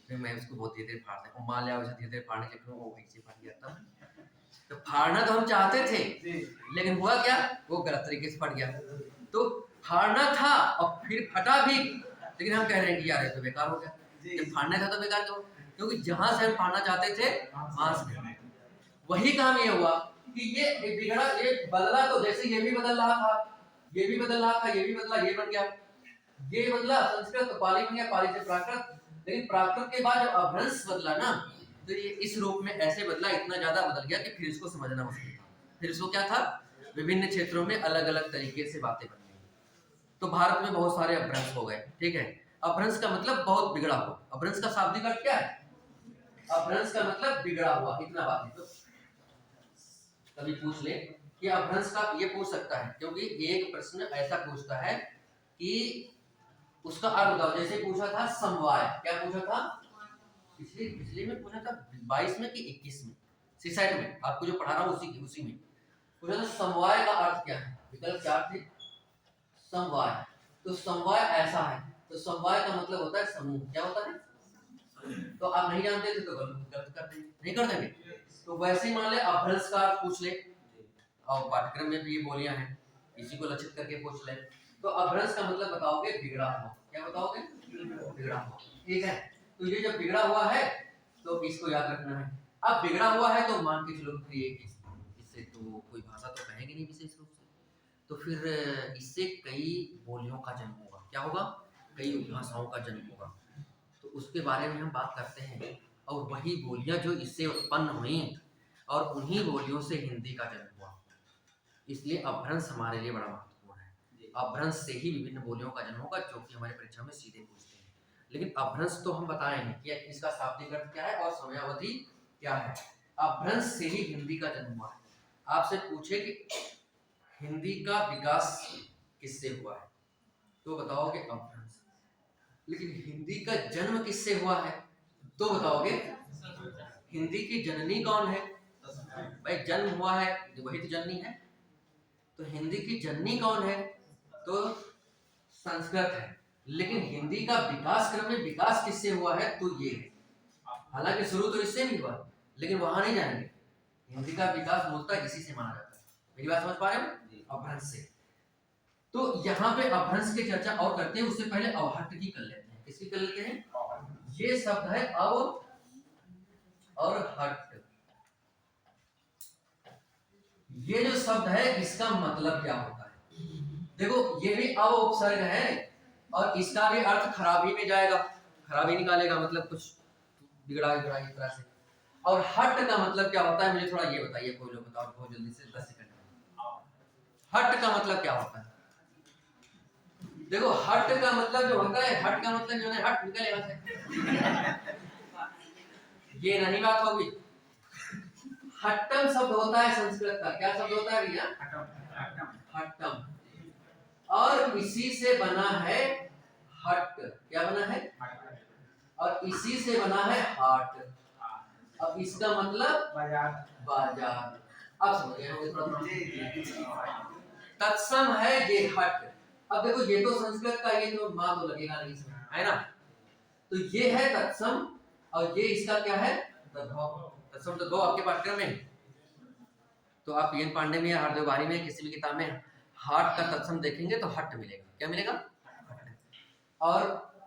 फिर मैं उसको बहुत धीरे धीरे फाड़ते हैं। मान लिया उसे धीरे धीरे फाड़ने के वो ऐसे फट गया था। तो फाड़ना तो हम चाहते थे, लेकिन हुआ क्या? वो गलत तरीके से फट गया। तो फाड़ना था और फिर फटा भी, लेकिन हम कह रहे हैं कि यार ये तो बेकार हो गया।
जी।
जब फाड़ना था तो बेकार क्यों? क्योंकि जहां से हम फाड़ना चाहते थे वहां से नहीं। वही काम ये हुआ कि ये बिगड़ा, ये बदला, तो जैसे ये भी बदल रहा था, ये भी बदल रहा था, ये भी बदला, ये बन गया, ये बदला, संस्कृत तो पाली बन गया, पाली से प्राकृत, लेकिन प्राकृत के बाद जब अभ्रंश बदला ना, तो ये इस रूप में ऐसे बदला, इतना ज्यादा बदल गया कि फिर इसको समझना मुश्किल था। फिर इसको क्या था, विभिन्न क्षेत्रों में अलग अलग तरीके से बातें बन गई। तो भारत में बहुत सारे अभ्रंश हो गए, ठीक है। अभ्रंश का मतलब बहुत बिगड़ा हुआ। अभ्रंश का शाब्दिक अर्थ क्या है? अभ्रंश का मतलब बिगड़ा हुआ, इतना बात है। तो कभी पूछ ले कि अभ्रंश का, ये पूछ सकता है क्योंकि एक प्रश्न ऐसा पूछता है कि उसका अर्थ बताओ। जैसे पूछा था समवाय, क्या पूछा था? पिछले में पूछा था 22 में कि 21 में, सीसाइट में, आपको जो पढ़ा रहा हूँ उसी में पूछा था समवाय का अर्थ क्या है। विकल्प 4 थे। समवाय, तो समवाय ऐसा है, तो समवाय का मतलब होता है समूह। क्या होता है? तो आप नहीं जानते थे तो गलत कर देंगे, नहीं कर देंगे। तो वैसे ही मान ले अभ्रंश का अर्थ पूछ ले, और पाठ्यक्रम में भी ये बोलियां हैं, इसी को लक्षित करके पूछ ले। तो अभ्रंश का मतलब बताओगे बिगड़ा हुआ। क्या बताओगे? बिगड़ा हुआ, ठीक है। तो ये जब बिगड़ा हुआ है तो इसको याद रखना है। अब बिगड़ा हुआ है तो मान के चलो कि इससे तो कोई भाषा तो कहेंगे नहीं विशेष रूप से, तो फिर इससे कई बोलियों का जन्म होगा। क्या होगा? कई उपभाषाओं का जन्म होगा। तो उसके बारे में हम बात करते हैं, और वही बोलियां जो इससे उत्पन्न हुई और उन्हीं बोलियों से हिंदी का जन्म हुआ। इसलिए अभ्रंश हमारे लिए बड़ा महत्वपूर्ण है। अभ्रंश से ही विभिन्न बोलियों का जन्म होगा, जो कि हमारे परीक्षा में सीधे पूछते हैं। लेकिन अभ्रंश तो हम बताए हैं कि इसका शाब्दिक अर्थ क्या है और समयावधि क्या है। अभ्रंश से ही हिंदी का जन्म हुआ है। आपसे पूछे कि हिंदी का विकास किससे हुआ है, तो बताओगे अभ्रंश। लेकिन हिंदी का जन्म किससे हुआ है, तो बताओगे हिंदी की जननी कौन है? भाई जन्म हुआ है वही तो जननी है। तो हिंदी की जननी कौन है? तो संस्कृत है। लेकिन हिंदी का विकास क्रम में विकास किससे हुआ है, तो ये है। हालांकि शुरू तो इससे भी हुआ, लेकिन वहां नहीं जाएंगे। हिंदी का विकास मूलतः इसी से माना जाता है। मेरी बात समझ पा रहे हो? अभ्रंश से। तो यहाँ पे अभ्रंश की चर्चा और करते हैं, उससे पहले अवहट्ट की कर लेते हैं। किसकी कर लेते हैं? ये शब्द है अव और हट्ट। ये जो शब्द है इसका मतलब क्या होता है? देखो ये भी अव उपसर्ग है और इसका भी अर्थ खराबी में जाएगा, खराबी निकालेगा, मतलब कुछ बिगड़ा बिगड़ा इस तरह से। और हट का मतलब क्या होता है, मुझे थोड़ा ये बताइए, कोई लोग बताओ बहुत जल्दी से, 10 सेकंड में। हट का मतलब क्या होता है? देखो हट का मतलब जो होता है, हट का मतलब जो है हट निकल यहाँ से, ये नहीं बात होगी। हट्टम शब्द होता है संस्कृत का। क्या शब्द होता है भैया? हट्टम। और इसी से बना है हट। क्या बना है? और इसी से बना है हाट। अब इसका मतलब बाजार। अब समझ गए होंगे थोड़ा। तत्सम है ये हट। अब देखो ये तो संस्कृत का, ये तो मां तो लगेगा नहीं इसमें, है ना। तो ये है तत्सम और ये इसका क्या है? तद्भव। तत्सम तद्भव आपके पाठ्यक्रम में, तो आप पीएन पांडे में या हरदेव बारी में किसी भी किताब में हाट का तत्सम देखेंगे तो हट मिलेगा। क्या मिलेगा? और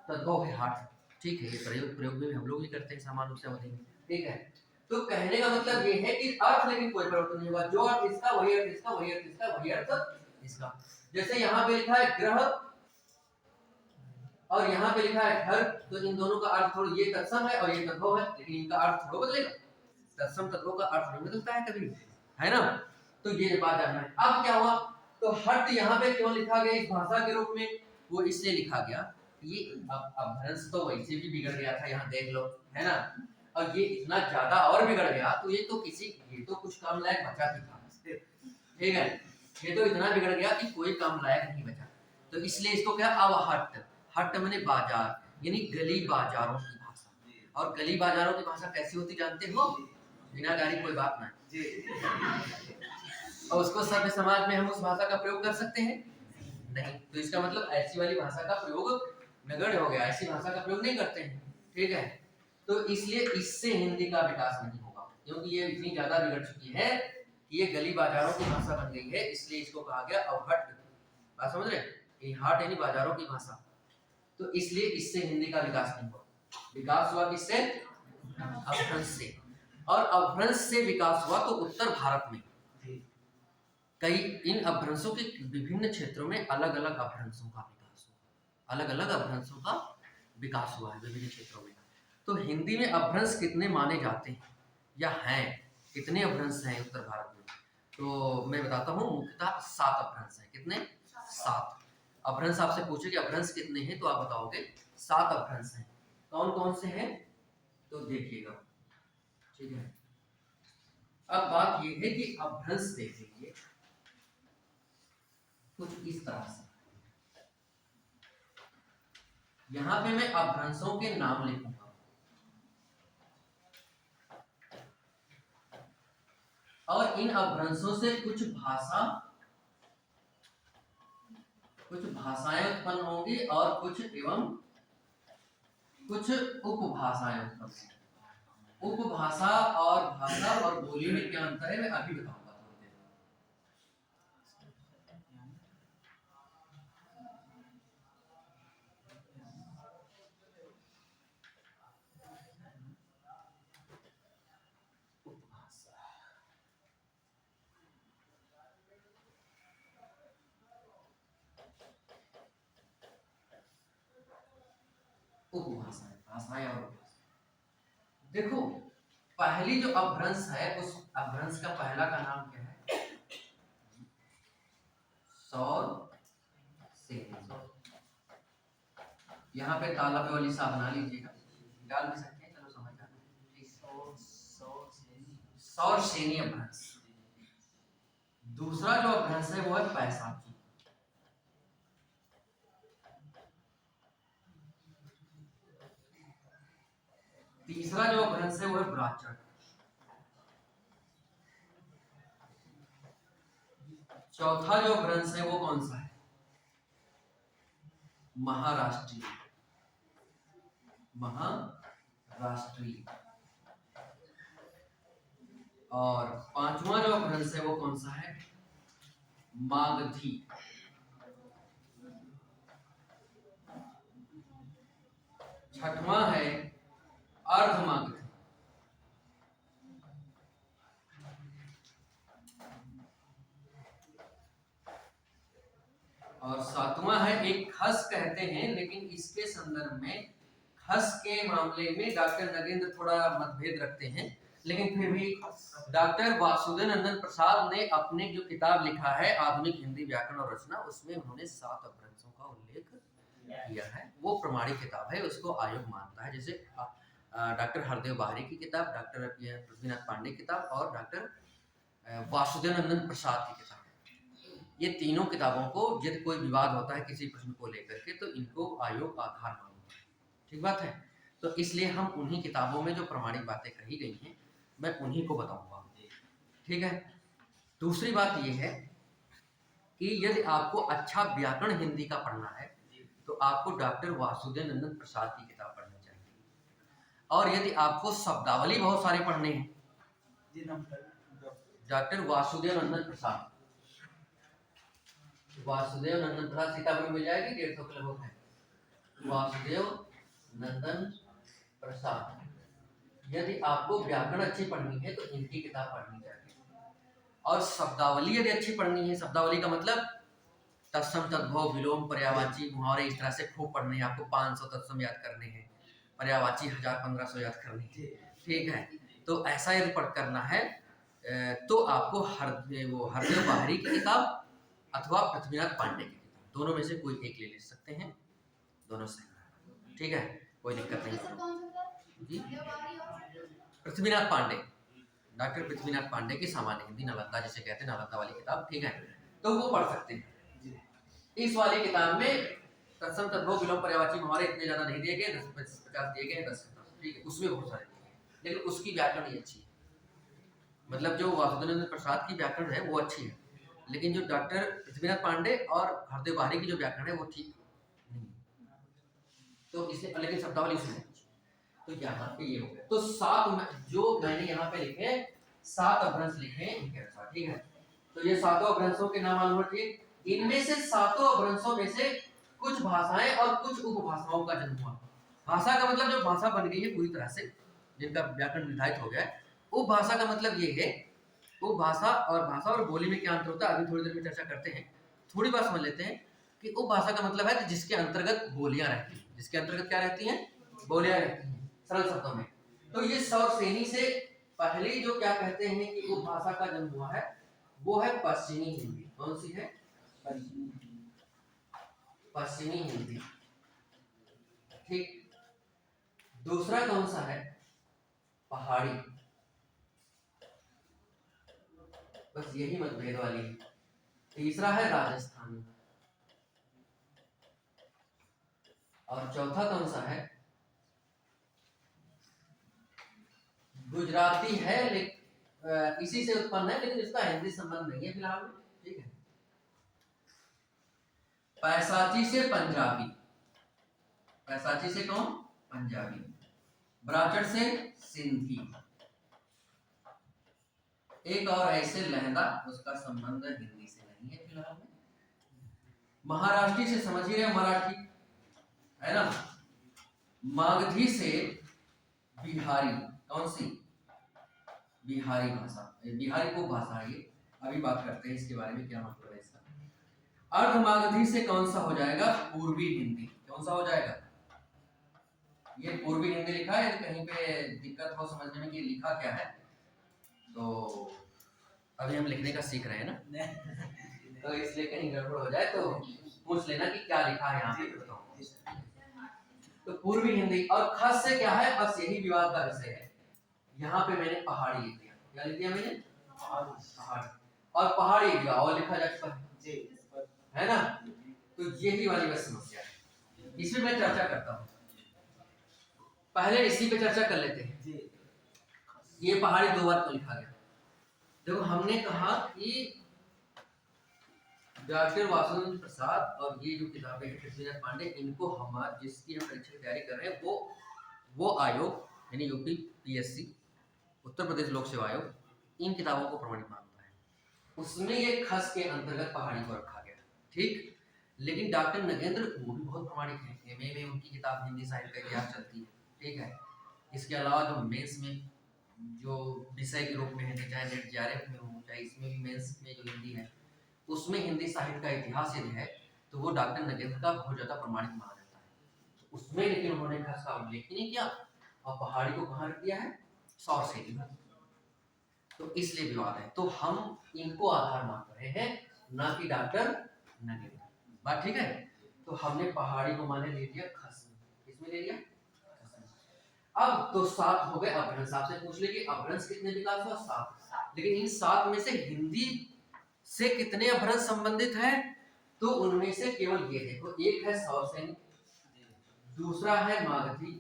तद्भव है हाट। ठीक है, ये प्रयोग में हम लोग भी करते हैं सामान्य रूप से अवधि में। ठीक है, तो कहने का मतलब ये है कि अर्थ लेकिन कोई परिवर्तन नहीं हुआ। जो अर्थ इसका वही अर्थ इसका, वही अर्थ इसका, वही अर्थ इसका। जैसे यहाँ पे लिखा है ग्रह और यहाँ पे लिखा है घर, तो इन दोनों का अर्थ थोड़ा, ये तत्सम है और ये तद्भव है, लेकिन इनका अर्थ थोड़ा बदलेगा। तत्सम तद्भव का अर्थ नहीं बदलता है कभी, है ना। तो ये बात जानना है। अब क्या हुआ, तो हट यहाँ पे क्यों लिखा गया इस भाषा के रूप में? वो इसलिए लिखा गया, ये अभ्रंश तो वैसे भी बिगड़ गया था, यहाँ देख लो, है ना। और ये इतना ज्यादा और बिगड़ गया, तो ये तो कुछ काम लायक बचा ही था, ठीक है। ये तो इतना बिगड़ गया कि कोई काम लायक नहीं बचा, तो इसलिए इसको क्या अवहट्ट। हट मैंने बाजार, यानी गली बाजारों की भाषा। और गली बाजारों की भाषा कैसी होती जानते हो? बिना गाली कोई बात ना। और उसको सभ्य समाज में हम उस भाषा का प्रयोग कर सकते हैं? नहीं। तो इसका मतलब ऐसी वाली भाषा का प्रयोग नगण्य हो गया, ऐसी भाषा का प्रयोग नहीं करते हैं, ठीक है। तो इसलिए इससे हिंदी का विकास नहीं होगा, क्योंकि ये इतनी ज्यादा बिगड़ चुकी है कि ये गली बाजारों की भाषा बन गई है, इसलिए इसको कहा गया अवहट्ट। बात समझ रहे? ये हाट यानी बाजारों की भाषा, तो इसलिए इससे हिंदी का विकास नहीं हुआ। विकास हुआ किससे? अपभ्रंश से। और अपभ्रंश से विकास हुआ तो उत्तर भारत में कई इन अपभ्रंशों के विभिन्न क्षेत्रों में अलग अलग अपभ्रंशों का विकास हुआ, अलग अलग अपभ्रंशों का विकास हुआ है विभिन्न क्षेत्रों में। तो हिंदी में अपभ्रंश कितने माने जाते हैं या हैं, कितने अपभ्रंश हैं उत्तर भारत में? तो मैं बताता हूँ, मुख्यतः 7 अपभ्रंश हैं। कितने? 7 अपभ्रंश। आपसे पूछे कि अपभ्रंश कितने हैं तो आप बताओगे 7 अपभ्रंश हैं। कौन कौन से हैं तो देखिएगा, ठीक है। अब बात यह है कि अपभ्रंश देख लीजिए कुछ इस तरह से। यहां पे मैं अपभ्रंशों के नाम लिखूंगा और इन अपभ्रंशों से कुछ भाषाएं उत्पन्न होंगी और कुछ उपभाषाएं उत्पन्न होंगी। उपभाषा और भाषा और बोली में क्या अंतर है मैं अभी बताऊंगा थोड़ी देर में। उपभाषाएं, भाषाएं और उपभाषाएं। देखो, पहली जो अपभ्रंश है उस अपभ्रंश का पहला का नाम क्या है? सौर सेनी। यहाँ पे ताला पे वाली सा बना लीजिएगा, डाल भी सकते हैं, चलो समझ जाना। सौर सेनी अपभ्रंश। दूसरा जो अपभ्रंश है वो है बैसाखी। तीसरा जो अपभ्रंश है वो है ब्राह्मण। चौथा जो अपभ्रंश है वो कौन सा है? महाराष्ट्रीय। महाराष्ट्रीय। और पांचवा जो अपभ्रंश है वो कौन सा है? मागधी। छठवां है अर्धमागधी। और सातवां है एक खस कहते हैं, लेकिन इसके संदर्भ में खस के मामले में डॉक्टर नगेंद्र थोड़ा मतभेद रखते हैं, लेकिन फिर भी डॉक्टर वासुदेव नंदन प्रसाद ने अपने जो किताब लिखा है आधुनिक हिंदी व्याकरण और रचना, उसमें उन्होंने 7 अपभ्रंशों का उल्लेख किया है। वो प्रमाणिक किताब है, उसको आयोग मानता है। जैसे डॉक्टर हरदेव बाहरी की किताब, डॉक्टर पृथ्वीनाथ पांडे की किताब और डॉक्टर वासुदेव नंदन प्रसाद की किताब, ये तीनों किताबों को यदि कोई विवाद होता है किसी प्रश्न को लेकर के तो इनको आयोग आधार मानता है। ठीक बात है। तो इसलिए हम उन्हीं किताबों में जो प्रमाणिक बातें कही गई हैं मैं उन्हीं को बताऊंगा। ठीक है। दूसरी बात यह है कि यदि आपको अच्छा व्याकरण हिंदी का पढ़ना है तो आपको डॉक्टर वासुदेव नंदन प्रसाद की किताब पढ़नी चाहिए। और यदि आपको शब्दावली बहुत सारे पढ़ने हैं, डॉक्टर वासुदेव नंदन प्रसाद, वासुदेव नंदन प्रसाद सीतापुर मिल जाएगी, 150 किलोमीटर है। वासुदेव नंदन प्रसाद, यदि आपको व्याकरण अच्छी पढ़नी है तो इनकी किताब पढ़नी चाहिए। और शब्दावली यदि अच्छी पढ़नी है, शब्दावली का मतलब तत्सम तद्भव विलोम पर्यायवाची मुहावरे इस तरह से खूब पढ़ने हैं। आपको 500 तत्सम याद करने हैं, पर्यायवाची 1000-1500 याद करनी है। ठीक है। तो ऐसा यदि पढ़ करना है तो आपको हरदेव बाहरी की किताब अथवा पृथ्वीनाथ पांडे की किताब, दोनों में से कोई एक ले सकते हैं, दोनों से। ठीक है, कोई दिक्कत नहीं जी। पृथ्वीनाथ पांडे, डॉक्टर पृथ्वीनाथ पांडे की सामान्य हिंदी नालंदा जिसे कहते हैं, नालंदा वाली किताब। ठीक है, तो वो पढ़ सकते हैं। इस वाली किताब में तत्सम तद्भव विलोम पर्यायवाची मुहावरे इतने ज्यादा नहीं दिए गए, 10-50 दिए गए, 10। ठीक है, उसमें बहुत सारे दिए गए, लेकिन उसकी व्याकरण ही अच्छी है। मतलब जो वासुदेव प्रसाद की व्याकरण है वो अच्छी है, लेकिन जो डॉक्टर पृथ्वीनाथ पांडे और हरदेव बाहरी की जो व्याकरण है वो ठीक नहीं। तो इसे लेकिन शब्दावली उसमें। तो यहाँ पे ये हो गया। तो 7 जो मैंने यहाँ पे लिखे 7 अपभ्रंश लिखे इनके अनुसार। ठीक है, तो ये 7 अपभ्रंशों के नाम मालूम रखिए। इनमें से 7 अपभ्रंशों में से कुछ भाषाएं और कुछ उपभाषाओं का जन्म हुआ। भाषा का मतलब जो भाषा बन गई है पूरी तरह से, जिनका व्याकरण निर्धारित हो गया है, वो भाषा का मतलब ये है, वो भाषा और बोली में क्या अंतर होता है अभी थोड़ी देर में चर्चा करते हैं। थोड़ी बात समझ लेते हैं कि वो भाषा का मतलब है जिसके अंतर्गत बोलियां रहती हैं। जिसके अंतर्गत क्या रहती हैं? बोलियां रहती हैं, सरल शब्दों में। तो ये सौर श्रेणी से पहले जो क्या कहते हैं कि वो भाषा का जन्म हुआ है, वो है पश्चिमी हिंदी। कौन सी है? पश्चिमी हिंदी। ठीक। दूसरा कौन सा है? पहाड़ी। बस यही मतभेद वाली है। तीसरा है राजस्थानी। और चौथा कौन सा है? गुजराती है, लेकिन इसी से उत्पन्न है, लेकिन इसका हिंदी संबंध नहीं है फिलहाल में। ठीक है। पैसाची से पंजाबी। पैसाची से कौन? पंजाबी। ब्राचड़ से सिंधी। एक और ऐसे लहंगा, उसका संबंध हिंदी से नहीं है फिलहाल में। महाराष्ट्री से समझ ही रहे, मराठी है ना। मागधी से बिहारी। कौन सी? बिहारी भाषा। बिहारी को भाषा है ये, अभी बात करते हैं इसके बारे में, क्या मतलब है इसका। अर्धमागधी से कौन सा हो जाएगा? पूर्वी हिंदी। कौन सा हो जाएगा? ये पूर्वी हिंदी लिखा है, कहीं पे दिक्कत हो समझने में कि लिखा क्या है, तो अभी हम लिखने का सीख रहे हैं ना, तो इसलिए कहीं गड़बड़ हो जाए तो पूछ लेना कि क्या लिखा है यहाँ पे, बताओ। तो पूर्वी हिंदी। और खास से क्या है, बस यही विवाद का विषय है। यहाँ पे मैंने पहाड़ी लिख दिया। क्या लिख दिया मैंने? पहाड़ी। और पहाड़ी लिखा और लिखा जा चुका है ना। तो यही वाली बस समस्या है, इसमें मैं चर्चा करता हूँ। पहले इसी पे चर्चा कर लेते हैं। ये पहाड़ी दो बार क्यों लिखा गया? देखो, हमने कहा कि डॉक्टर वासुदेव प्रसाद और ये जो किताबें हैं पृथ्वीनाथ पांडे, इनको हम जिसकी हम परीक्षा की तैयारी कर रहे हैं, वो आयोग यानी यूपी पीएससी, उत्तर प्रदेश लोक सेवा आयोग, इन किताबों को प्रमाणित मानता है। उसमें ये खस के अंतर्गत पहाड़ी को रखा गया। ठीक। लेकिन डॉक्टर नगेंद्र वो भी बहुत प्रमाणिक है। एमए में उनकी किताब हिंदी साहित्य का इतिहास चलती है। ठीक है। इसके अलावा जो मेंस में जो विषय के रूप में है, चाहे नेट जेआरएफ में हो, चाहे इसमें भी मेंस में जो हिंदी है, उसमें हिंदी साहित्य का इतिहास यदि है तो वो डॉक्टर नगेंद्र का बहुत ज्यादा प्रमाणित माना जाता है। तो उसमें लेकिन उन्होंने खस का उल्लेख ही नहीं किया, और पहाड़ी को कहाँ रख दिया है? सौर श्रेणी में। तो इसलिए विवाद है। तो हम इनको आधार मान रहे हैं, ना कि डॉक्टर नगेंद्र। बात ठीक है। तो हमने पहाड़ी को माने ले लिया खस में। किसमें ले लिया? अब तो 7 हो गए अपभ्रंश। आपसे पूछ ले कि अपभ्रंश कितने विकास हुआ? 7। लेकिन इन 7 में से हिंदी से कितने अपभ्रंश संबंधित है? तो उनमें से केवल ये देखो, एक है सौर श्रेणी, दूसरा है मागधी,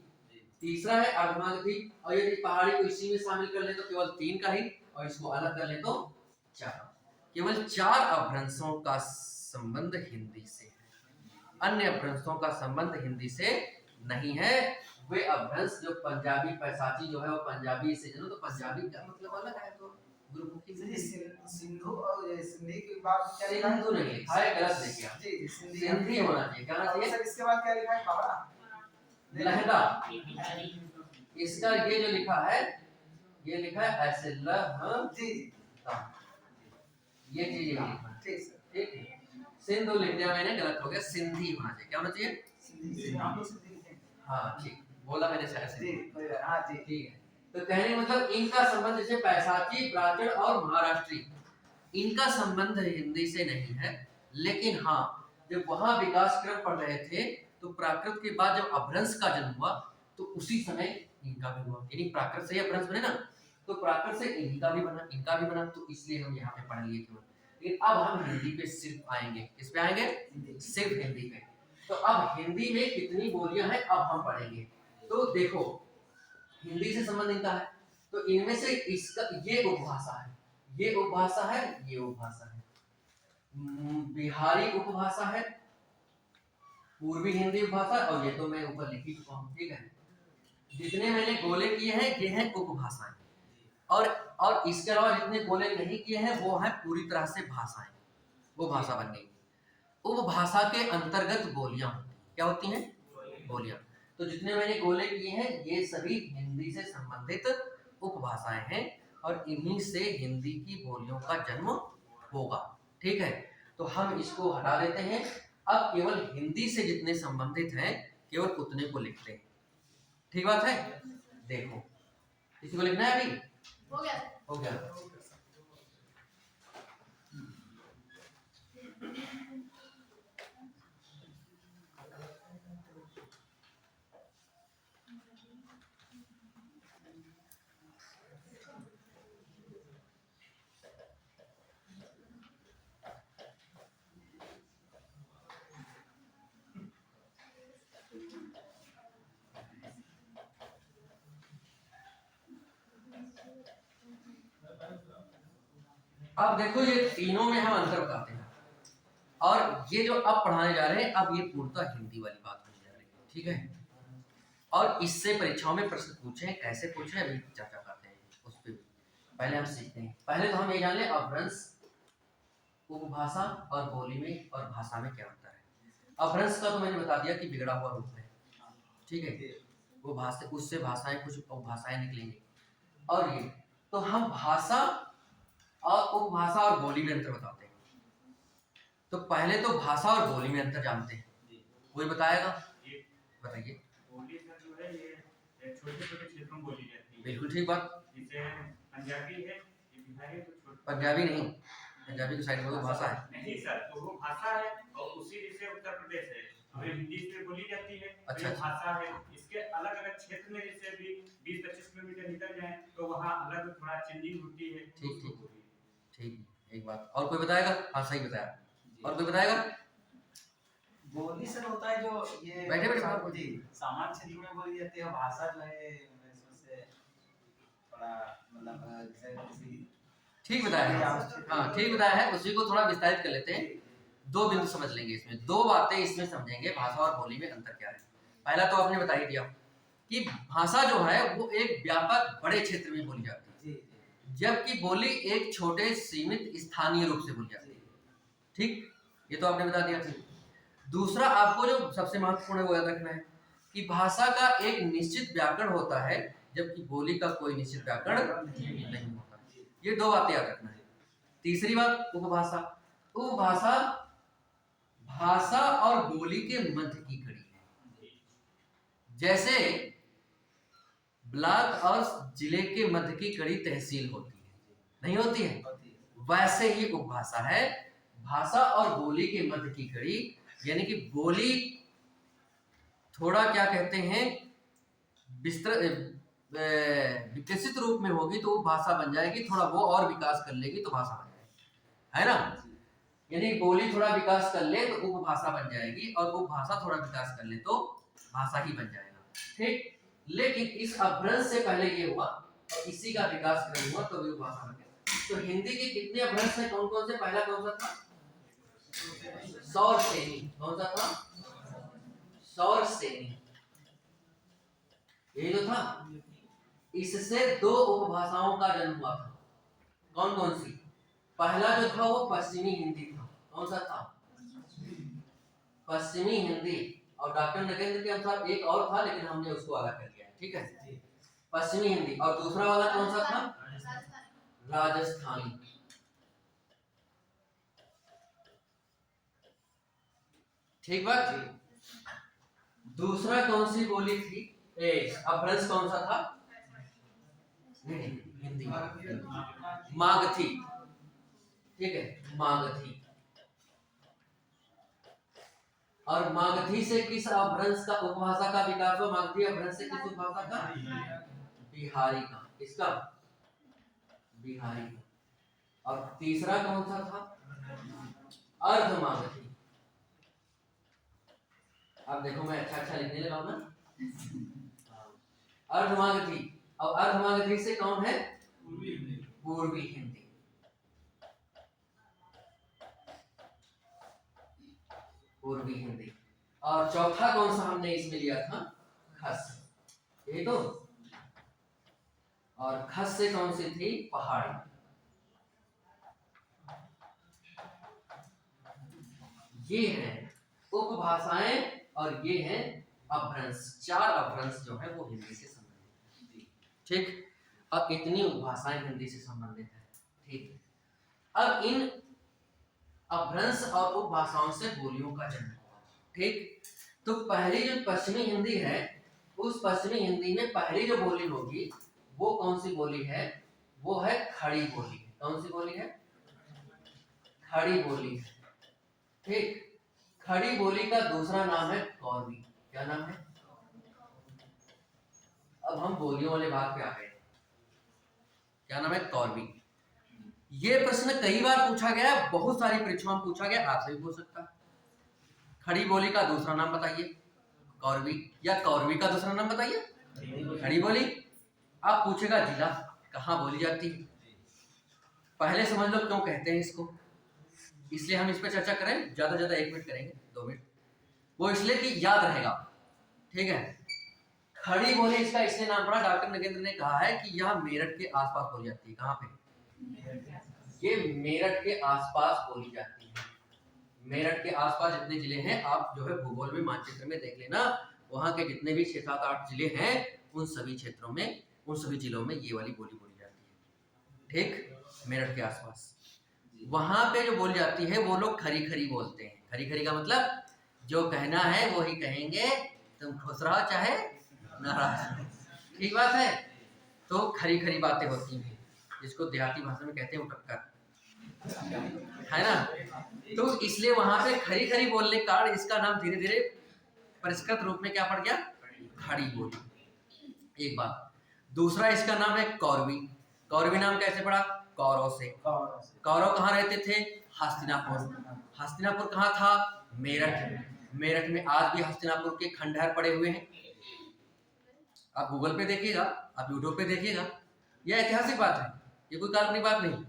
तीसरा है अर्धमागधी, और यदि पहाड़ी को इसी में शामिल कर ले तो केवल 3 का ही, और इसको अलग कर ले तो 4। केवल 4 अपभ्रंशों का संबंध हिंदी से है। अन्य अपभ्रंशों का संबंध हिंदी से नहीं है। वे अपभ्रंश जो पंजाबी, पैसाची जो है वो पंजाबी से, तो पंजाबी का मतलब अलग है। तो गुरुमुखी
सिंधु और सिंधी की बात क्या लिखा है?
सिंधु नहीं लिखा है, गलत लिख गया।
जी, सिंधी
होना चाहिए। क्या होना चाहिए?
सर इसके बाद क्या लिखा है? पहाड़ा,
लहंगा। इसका ये जो लिखा है, ये लिखा है ऐसे
जी,
ये चीज लिखा है।
ठीक सर।
ठीक है। सिंधु लिख दिया मैंने, गलत हो गया। सिंधी होना चाहिए। क्या होना चाहिए?
सिंधी। हम लोग सिंधी लिखेंगे।
हाँ ठीक, बोला मैंने शायद से।
जी, हाँ जी,
ठीक है। तो कहने मतलब इनका संबंध जैसे पैसाची, ब्राह्मण और महाराष्ट्री, इनका संबंध हिंदी से नहीं है। लेकिन हाँ, जब वहां विकास क्रम पढ़ रहे थे तो प्राकृत के बाद जब अपभ्रंश का जन्म हुआ तो उसी समय इनका भी हुआ। यानी प्राकृत से ही अपभ्रंश बने ना, तो प्राकृत से इनका भी बना, इनका भी बना। तो इसलिए हम यहाँ पे पढ़ लिए केवल। लेकिन अब हम हिंदी पे सिर्फ आएंगे। किस पे आएंगे? सिर्फ हिंदी पे। तो अब हिंदी में कितनी बोलियां हैं अब हम पढ़ेंगे। तो देखो, हिंदी से संबंध इनका है, तो इनमें से इसका ये उपभाषा है, ये उपभाषा है, ये उपभाषा है। बिहारी उपभाषा है, पूर्वी हिंदी उपभाषा, और ये तो मैं ऊपर लिख ही चुका हूँ। ठीक है। जितने मैंने गोले किए हैं ये हैं उपभाषाएं, और इसके अलावा जितने गोले नहीं किए हैं वो हैं पूरी तरह से भाषाएं। वो भाषा बन गई। उपभाषा के अंतर्गत बोलियां होती हैं। क्या होती हैं? बोलियां। तो जितने मैंने गोले किए हैं ये सभी हिंदी से संबंधित उपभाषाएं हैं और इन्हीं से हिंदी की बोलियों का जन्म होगा। ठीक है, तो हम इसको हटा देते हैं। अब केवल हिंदी से जितने संबंधित हैं केवल उतने को लिखते हैं। ठीक बात है? देखो किसी को लिखना है अभी?
हो गया।
हो गया। अब देखो ये तीनों में हम अंतर बताते हैं और ये जो अब पढ़ाने जा रहे हैं अब ये पूर्णतः हिंदी वाली बात होने जा रही है। ठीक है, और इससे परीक्षाओं में प्रश्न पूछे, कैसे पूछे अभी चर्चा करते हैं उस पर। पहले हम सीखते हैं, पहले तो हम ये जान लें अपभ्रंश उपभाषा और बोली में और भाषा में क्या अंतर है। अपभ्रंश का तो मैंने बता दिया कि बिगड़ा हुआ रूप है। ठीक है, वो भाषा उससे भाषाएं कुछ उपभाषाएं निकलेंगी। और ये तो हम भाषा और उपभाषा और बोली में अंतर बताते हैं। तो पहले तो भाषा और बोली में अंतर जानते हैं, कोई बताएगा? बताइए।
बोली सर जो है ये छोटे-छोटे क्षेत्रों में बोली जाती है।
बिल्कुल ठीक बात।
जैसे पंजाबी है, ये बिहारी तो छोटा।
पंजाबी नहीं, पंजाबी की साइड में वो भाषा है।
नहीं सर, तो वो भाषा है और उसी जैसे उत्तर प्रदेश है और ये हिंदी से बोली जाती है।
अच्छा,
ये भाषा है। इसके अलग-अलग क्षेत्र में जैसे भी 20-25 किलोमीटर निकल जाए तो वहाँ अलग थोड़ा चेंजिंग होती है।
ठीक ठीक ठीक, एक बात और कोई बताएगा? हाँ सही बताया, और कोई बताएगा?
बोली सर होता है जो ये
बैठे बैठे बात
जी सामान्य क्षेत्र में बोली जाती है। भाषा जो है इसमें से थोड़ा मतलब जैसे किसी
ठीक बताया है। हाँ ठीक बताया है, उसी को थोड़ा विस्तारित कर लेते हैं। दो बिंदु समझ लेंगे इसमें, दो बातें इसमें समझेंगे भाषा और बोली में अंतर क्या है। पहला तो आपने बता ही दिया कि भाषा जो है वो एक व्यापक बड़े क्षेत्र में बोली जाती है, जबकि बोली एक छोटे सीमित स्थानीय रूप से बोली जाती है। ठीक, ये तो आपने बता दिया। दूसरा आपको जो सबसे महत्वपूर्ण है वो याद रखना है कि भाषा का एक निश्चित व्याकरण होता है जबकि बोली का कोई निश्चित व्याकरण नहीं होता। ये दो बातें याद रखना है। तीसरी बात उपभाषा। उपभाषा भाषा और बोली के मध्य की कड़ी है। जैसे ब्लॉक और जिले के मध्य की कड़ी तहसील होती है, नहीं होती है, वैसे ही उपभाषा है भाषा और बोली के मध्य की कड़ी। यानी कि बोली थोड़ा क्या कहते हैं विकसित रूप में होगी तो वो भाषा बन जाएगी, थोड़ा वो और विकास कर लेगी तो भाषा बन जाएगी, है ना। यानी बोली थोड़ा विकास कर ले तो उपभाषा बन जाएगी और उपभाषा थोड़ा विकास कर ले तो भाषा ही बन जाएगा। ठीक, लेकिन इस अपभ्रंश से पहले ये हुआ और इसी का विकास नहीं हुआ तो भी उपभाषा बन गया। तो हिंदी के कितने अपभ्रंश हैं, कौन कौन से? पहला कौन सा था? सौर सेनी। कौन सा था? सौर सेनी, ये जो था इससे दो उपभाषाओं का जन्म हुआ था। कौन कौन सी? पहला जो था वो पश्चिमी हिंदी था। कौन सा था? पश्चिमी हिंदी। और डॉक्टर नगेंद्र के अनुसार एक और था लेकिन हमने उसको अलग कर दिया। ठीक है, पश्चिमी हिंदी। और दूसरा वाला कौन सा था? राजस्थानी। ठीक बात। दूसरा कौन सी बोली थी? अपभ्रंश कौन सा था? हिंदी, मागधी। ठीक है, मागधी। और मागधी से किस अपभ्रंश का उपभाषा का विकास हुआ? मागधी अपभ्रंश से किस उपभाषा का? बिहारी का। किसका? बिहारी का। और तीसरा कौन सा था? अर्धमागधी। अब देखो मैं अच्छा अच्छा लिखने लगा हूं ना। अर्धमागधी। और अर्धमागधी से कौन है? पूर्वी हिंदी। पूर्वी हिंदी। और चौथा कौन सा हमने इसमें लिया था? खस। ये तो, और खस से कौन सी थी? पहाड़ी। ये है उपभाषाएं और ये है अपभ्रंश, 4 अपभ्रंश जो है वो हिंदी से संबंधित है। ठीक, अब इतनी उपभाषाएं हिंदी से संबंधित है। ठीक, अब इन अपभ्रंश और उपभाषाओं से बोलियों का जन्म हुआ। ठीक, तो पहली जो पश्चिमी हिंदी है, उस पश्चिमी हिंदी में पहली जो बोली होगी वो कौन सी बोली है? वो है खड़ी बोली। कौन सी बोली है? खड़ी बोली है। ठीक, खड़ी बोली का दूसरा नाम है कौरवी। क्या नाम है? अब हम बोलियों वाले भाग पे आ गए। क्या नाम है? कौरवी। ये प्रश्न कई बार पूछा गया है, बहुत सारी परीक्षाओं में पूछा गया, आपसे भी पूछ सकता है। खड़ी बोली का दूसरा नाम बताइए। कौरवी, या कौरवी का दूसरा नाम बताइए। खड़ी बोली। आप पूछेगा जिला कहाँ बोली जाती है, पहले समझ लो क्यों कहते हैं इसको। इसलिए हम इस पर चर्चा करें, ज्यादा ज्यादा 1 मिनट करेंगे, 2 मिनट, वो इसलिए कि याद रहेगा। ठीक है, खड़ी बोली इसका इसलिए नाम पड़ा, डॉक्टर नगेंद्र ने कहा है कि यह मेरठ के आसपास बोली जाती है। कहाँ पे? ये मेरठ के आसपास बोली जाती है। मेरठ के आसपास जितने जिले हैं, आप जो है भूगोल में मानचित्र में देख लेना, वहां के जितने भी 6, 7, 8 जिले हैं, उन सभी क्षेत्रों में, उन सभी जिलों में ये वाली बोली बोली जाती है। ठीक, मेरठ के आसपास वहां पे जो बोली जाती है वो लोग खरी खरी बोलते हैं। खरी खरी का मतलब जो कहना है वो ही कहेंगे, तुम खुश रहो चाहे नाराज। ठीक बात है। तो खरी खरी बातें होती हैं, जिसको देहाती भाषा में कहते हैं उटक्कर, है ना। तो इसलिए वहां पे खरी खरी बोलने के कारण इसका नाम धीरे धीरे परिष्कृत रूप में क्या पड़ गया? खड़ी बोली। एक बात। दूसरा इसका नाम है कौरवी। कौरवी नाम कैसे पड़ा? कौरव से। कौरव कहाँ रहते थे? हस्तिनापुर। हस्तिनापुर कहाँ था? मेरठ। मेरठ में आज भी हस्तिनापुर के खंडहर पड़े हुए हैं। आप गूगल पे देखिएगा, आप यूट्यूब पे देखिएगा, यह ऐतिहासिक बात है, ये कोई काल्पनिक बात नहीं।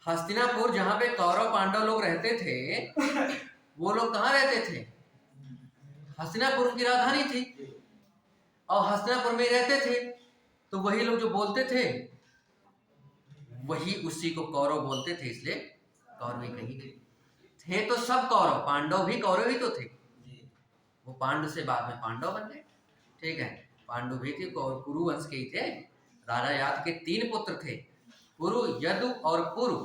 हस्तिनापुर जहाँ पे कौरव पांडव लोग रहते थे, वो लोग कहाँ रहते थे? हस्तिनापुर की राजधानी थी, और हस्तिनापुर में रहते थे। तो वही लोग जो बोलते थे, वही उसी को कौरव बोलते थे, इसलिए कौरवी कही गई। थे तो सब कौरव, पांडव भी कौरव ही तो थे। वो पांडु से बाद में पांडव बन गए। ठीक है, पांडु भी थे, कुरु वंश के ही थे। राजा यादव के 3 पुत्र थे, कुरु, यदु और कुरु।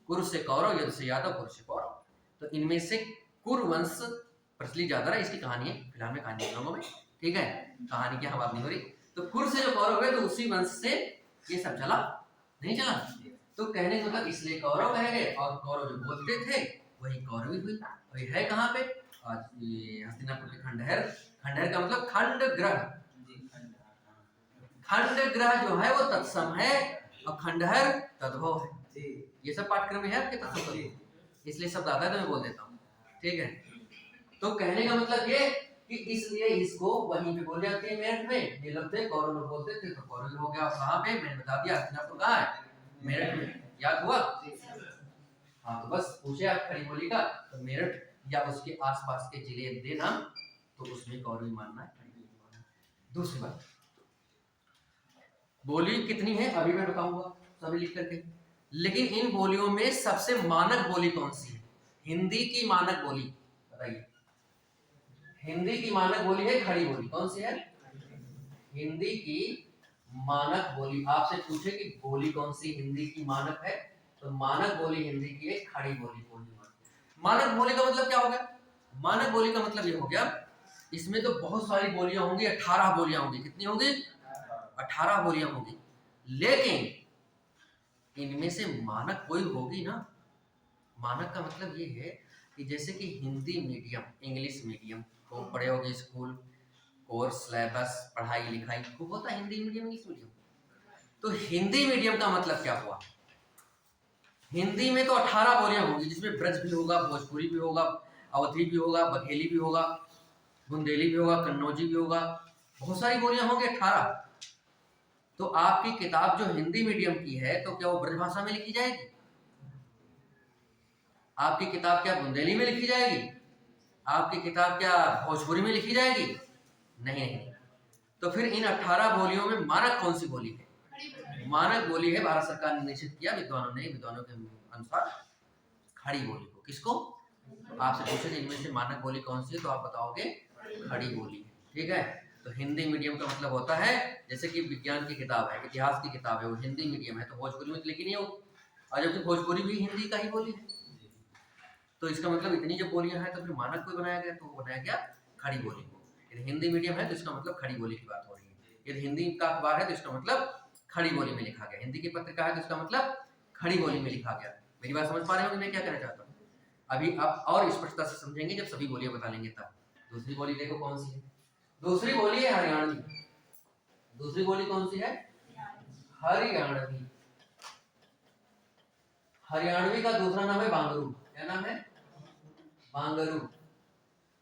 कुरु से कौरव, यदु से यादव, कुरु से कौरव। तो इनमें से कुरु वंश प्रचलित ज्यादा रहा, इसकी कहानी है, फिलहाल में कहानी सुनाऊंगा मैं। ठीक है, कहानी की बात नहीं हो रही। तो कुरु से जो कौरव हुए, तो उसी वंश से ये सब चला, नहीं चला। तो कहने का मतलब इसलिए कौरव कहे गए, और कौरव जो बोलते थे वही कौरवी हुई। वही है कहाँ पे? आज ये हस्तिनापुर के खंडहर। खंडहर का मतलब खंड ग्रह। खंड ग्रह जो है वो तत्सम है, और खंडहर तद्भव है। ये सब पाठ्यक्रम में है आपके तत्सम, इसलिए सब आता है तो मैं बोल देता हूँ। ठीक है, तो कहने का मतलब ये कि इसलिए इसको वहीं पे बोल जाती है मेरठ में। ये लोग थे, कौरव लोग बोलते थे, तो कौरव हो गया। कहाँ पे? मैंने बता दिया, हस्तिनापुर कहाँ है? मेरठ में। याद हुआ? हाँ, तो बस पूछे आप खड़ी बोली का, तो मेरठ या उसके आसपास के जिले देना, तो उसमें कौरवी मानना है, खड़ी बोली मानना है। दूसरी बात, बोली कितनी है अभी मैं बताऊंगा सभी लिख करके, लेकिन इन बोलियों में सबसे मानक बोली कौन सी है? हिंदी की मानक बोली बताइए। हिंदी की मानक बोली है खड़ी बोली। कौन सी है? हिंदी की मानक बोली। आपसे पूछे कि बोली कौन सी हिंदी की मानक है, तो मानक बोली हिंदी की है खड़ी बोली। मानक बोली का मतलब क्या हो गया? मानक बोली का मतलब ये हो गया, इसमें तो बहुत सारी बोलियां होंगी, 18 बोलियां होंगी। कितनी होंगी? 18 बोलियां होंगी, लेकिन इनमें से मानक कोई होगी ना। मानक का मतलब ये है कि जैसे कि हिंदी मीडियम, इंग्लिश मीडियम को पढ़े होगे, स्कूल कोर्स, सिलेबस, पढ़ाई लिखाई खूब होता है हिंदी मीडियम, इंग्लिश मीडियम। तो हिंदी मीडियम का मतलब क्या हुआ? हिंदी में तो 18 बोलियां होंगी, जिसमें ब्रज भी होगा, भोजपुरी भी होगा, अवधी भी होगा, बघेली भी होगा, बुंदेली भी होगा, कन्नौजी भी होगा, बहुत सारी बोलियां होंगी 18। तो आपकी किताब जो हिंदी मीडियम की है, तो क्या वो ब्रजभाषा में लिखी जाएगी? आपकी किताब क्या बुंदेली में लिखी जाएगी? आपकी किताब क्या भोजपुरी में लिखी जाएगी? नहीं। तो फिर इन 18 बोलियों में मानक कौन सी बोली है? मानक बोली है, भारत सरकार ने निश्चित किया, विद्वानों के अनुसार खड़ी बोली को। किसको? तो आपसे पूछे इनमें से मानक बोली कौन सी है, तो आप बताओगे खड़ी बोली है। ठीक है। तो हिंदी मीडियम का मतलब होता है जैसे कि विज्ञान की किताब है, इतिहास की किताब है, वो हिंदी मीडियम है तो भोजपुरी में लिखी नहीं हो, और जबकि भोजपुरी भी हिंदी का ही बोली है। तो इसका मतलब इतनी जब बोलियां हैं तो फिर मानक कोई बनाया गया, तो वो बनाया गया खड़ी बोली को। यदि हिंदी मीडियम है तो इसका मतलब खड़ी बोली की बात हो रही है। यदि हिंदी का अखबार है तो इसका मतलब खड़ी बोली में लिखा गया, हिंदी की पत्रिका है तो इसका मतलब खड़ी बोली में लिखा गया। मेरी बात समझ पा रहे हो मैं क्या कहना चाहता हूँ? अभी आप और स्पष्टता से समझेंगे जब सभी बोलियां बता लेंगे तब। दूसरी बोली देखो कौन सी है, दूसरी बोली है हरियाणवी। दूसरी बोली कौन सी है? हरियाणवी। हरियाणवी का दूसरा नाम है बांगरू। क्या नाम है? बांगरू।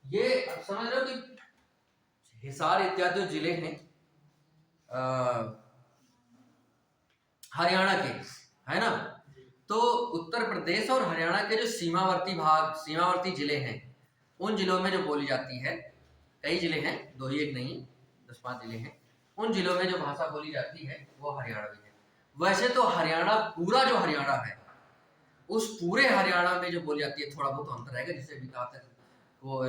ये समझ रहे हो कि हिसार इत्यादि जो जिले हैं हरियाणा के, है ना, तो उत्तर प्रदेश और हरियाणा के जो सीमावर्ती भाग, सीमावर्ती जिले हैं, उन जिलों में जो बोली जाती है, कई जिले हैं, दो ही एक नहीं 10-5 जिले हैं, उन जिलों में जो भाषा बोली जाती है वो हरियाणवी है। वैसे तो हरियाणा पूरा जो हरियाणा है, उस पूरे हरियाणा में जो बोली जाती है थोड़ा बहुत अंतर रहेगा, जिससे अभी कहा था वो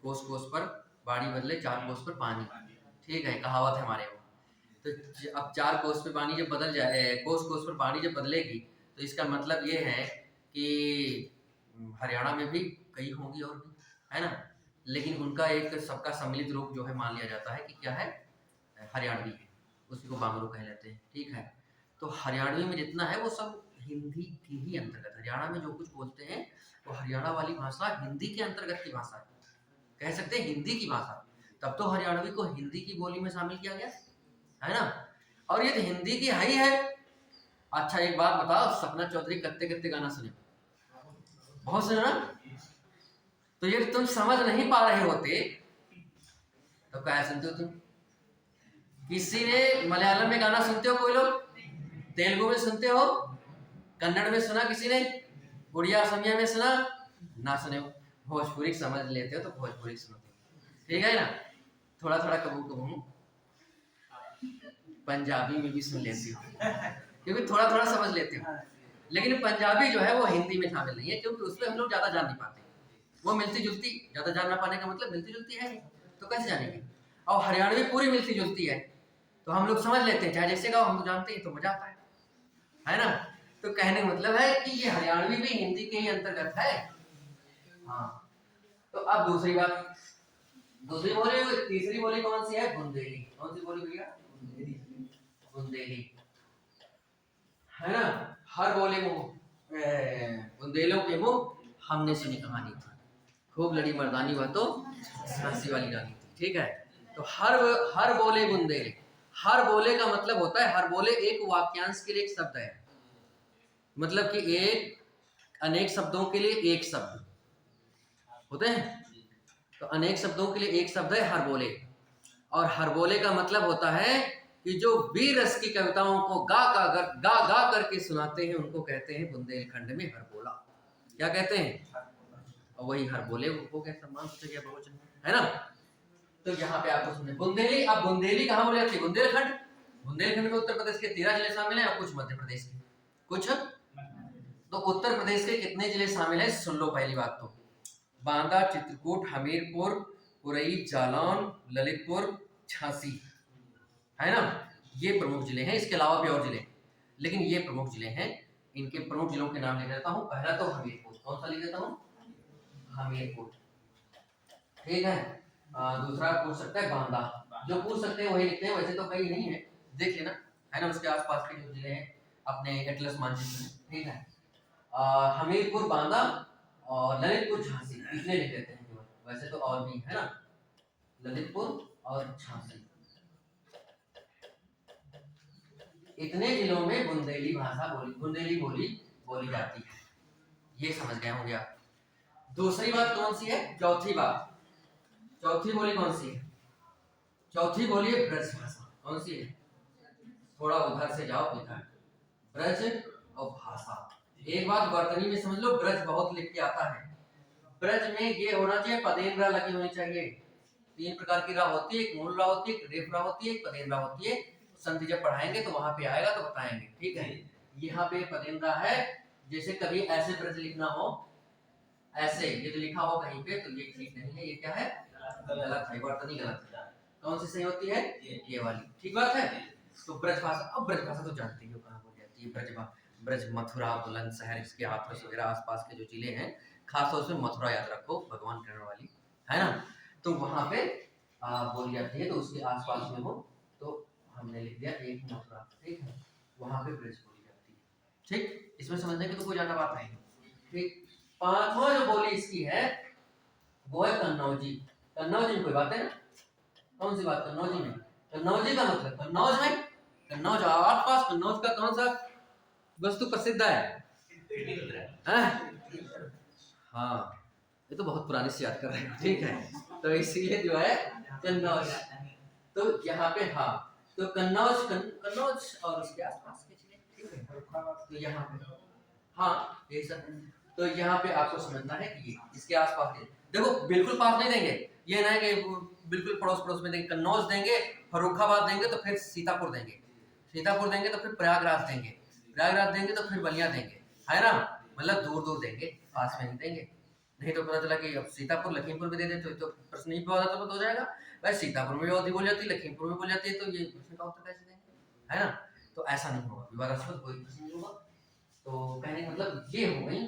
कोस कोस पर बाड़ी बदले 4 कोस पर पानी, ठीक है, कहावत है हमारे वहाँ। तो अब 4 कोस पे पानी जब बदल जाए, कोस कोस पर पानी जब बदलेगी, तो इसका मतलब ये है कि हरियाणा में भी कई होंगी और भी, है ना, लेकिन उनका एक सबका सम्मिलित रूप जो है मान लिया जाता है कि क्या है, हरियाणवी है, उसी को बांगरू कह लेते हैं, ठीक है। तो हरियाणवी में जितना है वो सब हिंदी के ही अंतर्गत, हरियाणा में जो कुछ बोलते हैं वो हरियाणा वाली भाषा हिंदी के अंतर्गत की भाषा है, कह सकते हैं हिंदी की भाषा। तब तो हरियाणवी को हिंदी की बोली में शामिल किया गया, है ना। और ये तो हिंदी की है ही है। अच्छा एक बात बताओ, सपना चौधरी कत्ते कत्ते गाना सुने? बहुत सुने ना। तो ये तुम समझ नहीं पा रहे होते तो क्या सुनते हो तुम? किसी ने मलयालम में गाना सुनते हो कोई लोग? तेलुगु में सुनते हो? कन्नड़ में सुना किसी ने? उड़िया असमिया में सुना? ना सुने हो। भोजपुरी समझ लेते हो तो भोजपुरी सुनते हो, ठीक है ना। थोड़ा थोड़ा कबू कबू पंजाबी में भी सुन लेती हो क्योंकि थोड़ा थोड़ा समझ लेते हो। लेकिन पंजाबी जो है वो हिंदी में शामिल नहीं है, क्योंकि उसमें हम लोग ज्यादा जान नहीं पाते, वो मिलती जुलती, ज्यादा जान ना पाने का मतलब मिलती जुलती है नहीं, तो कैसे जानेंगे। और हरियाणवी पूरी मिलती जुलती है तो हम लोग समझ लेते हैं, चाहे जैसे गाओ हम तो जानते हैं, तो मजा आता है ना। तो कहने का मतलब है कि ये हरियाणवी भी हिंदी के ही अंतर्गत है। हाँ, तो अब दूसरी बात, दूसरी बोली, तीसरी बोली कौन सी है? बुंदेली। कौन सी बोली भैया? बुंदेली, है ना। हर बोले मुंह बुंदेलों के मुंह हमने सुनी कहानी थी, खूब लड़ी मर्दानी वह तो हंसी वाली रानी थी, ठीक है। तो हर बोले बुंदेले, हर बोले का मतलब होता है, हर बोले एक वाक्यांश के लिए एक शब्द है, मतलब कि एक अनेक शब्दों के लिए एक शब्द होते हैं, तो अनेक शब्दों के लिए एक शब्द है हर बोले। और हर बोले का मतलब होता है कि जो वीर रस की कविताओं को गा करके सुनाते हैं उनको कहते हैं बुंदेलखंड में हर बोला। क्या कहते हैं? और वही हर बोले वो क्या सम्मान से बहुवचन है ना। तो यहाँ पे आपको सुनने बुंदेली, अब बुंदेली कहाँ बोले जाती है? बुंदेलखंड। बुंदेलखंड में उत्तर प्रदेश के 13 जिले शामिल हैं और कुछ मध्य प्रदेश के, कुछ। तो उत्तर प्रदेश के कितने जिले शामिल हैं सुन लो। पहली बात तो बांदा, चित्रकूट, हमीरपुर, उरई, जालौन, ललितपुर, झांसी, है ना, ये प्रमुख जिले हैं। इसके अलावा भी और जिले, लेकिन ये प्रमुख जिले हैं। इनके प्रमुख जिलों के नाम लिख देता हूँ। पहला तो हमीरपुर, कौन सा लिख देता हूँ? हमीरपुर, ठीक है। दूसरा पूछ सकता है बांदा, जो पूछ सकते हैं वही लिखते हैं, वैसे तो कई नहीं है, देख लेना, है ना, उसके आसपास के जो जिले हैं अपने एटलस मानचित्र में, ठीक है। हमीरपुर, बांदा और ललितपुर, झांसी, इतने लिख देते हैं केवल, वैसे तो और भी है ना, ललितपुर और झांसी, इतने जिलों में बुंदेली भाषा बुंदेली बोली बोली जाती है। ये समझ गए होंगे आप। दूसरी बात कौन सी है? चौथी बात, चौथी बोली कौन सी है? चौथी बोली है ब्रज भाषा। कौन सी है? थोड़ा उधर से जाओ इधर, ब्रज और भाषा। एक बात वर्तनी में समझ लो, ब्रज बहुत लिख के आता है। ब्रज में ये होना चाहिए, पदेन रा लगी होनी चाहिए। 3 प्रकार की रा होती है, एक मूल रा होती है, एक रेफ रा होती है, एक पदेन रा होती है। संधि जब पढ़ाएंगे तो वहां पे आएगा तो बताएंगे, ठीक है। यहाँ पे पदेन रा है, जैसे कभी ऐसे ब्रज लिखना हो, ऐसे ये तो लिखा हो कहीं पे तो ये ठीक नहीं है, ये क्या है? गलत है, बात नहीं गलत है। कौन सी सही होती है? ये वाली। ठीक बात है। तो ब्रज भाषा, अब ब्रज भाषा तो जानते ही हो कहाँ बोली जाती है। ब्रज, मथुरा, बुलंदशहर, इसके हाथरस वगैरह आसपास के जो जिले हैं, खासतौर से मथुरा याद रखो, भगवान कृष्ण वाली, है ना, तो वहाँ पे बोली जाती है। तो उसके आसपास में हो तो हमने लिख दिया एक मथुरा, ठीक है, वहाँ पे ब्रज बोली जाती है। ठीक, इसमें समझने की तो कोई ज्यादा बात नहीं। ठीक, पांचवा जो बोली इसकी है वो है कन्नौजी। कन्नौजी में कोई बात है ना? कौन सी बात कन्नौजी में? कन्नौजी का मतलब कन्नौज में, कन्नौज आसपास, कन्नौज का कौन सा वस्तु प्रसिद्ध है? हाँ, ये तो बहुत पुरानी से याद कर रहे हो। ठीक है, तो इसीलिए जो है कन्नौज, तो यहाँ पे हाँ, तो कन्नौज, कन्नौज और उसके आसपास के जिले, ठीक है, तो यहाँ पे हाँ ये सब। तो यहाँ पे आपको समझना है कि ये इसके आसपास के, देखो बिल्कुल पास नहीं देंगे, ये नहीं कि बिल्कुल पड़ोस पड़ोस में देंगे। कन्नौज देंगे, फर्रुखाबाद देंगे, तो फिर सीतापुर देंगे, सीतापुर देंगे तो फिर प्रयागराज देंगे, प्रयागराज देंगे तो फिर बलिया देंगे, है ना, मतलब दूर दूर देंगे, पास में नहीं देंगे। नहीं तो पता चला कि अब सीतापुर लखीमपुर में दे देते तो प्रश्न ही बहुत हो जाएगा। भाई सीतापुर में अवधि बोल जाती है, लखीमपुर में बोल जाती है, तो ये प्रश्न का उत्तर कैसे देंगे, है ना? तो ऐसा नहीं होगा, विवादास्पद कोई प्रश्न नहीं होगा। तो कहने का मतलब ये हो गई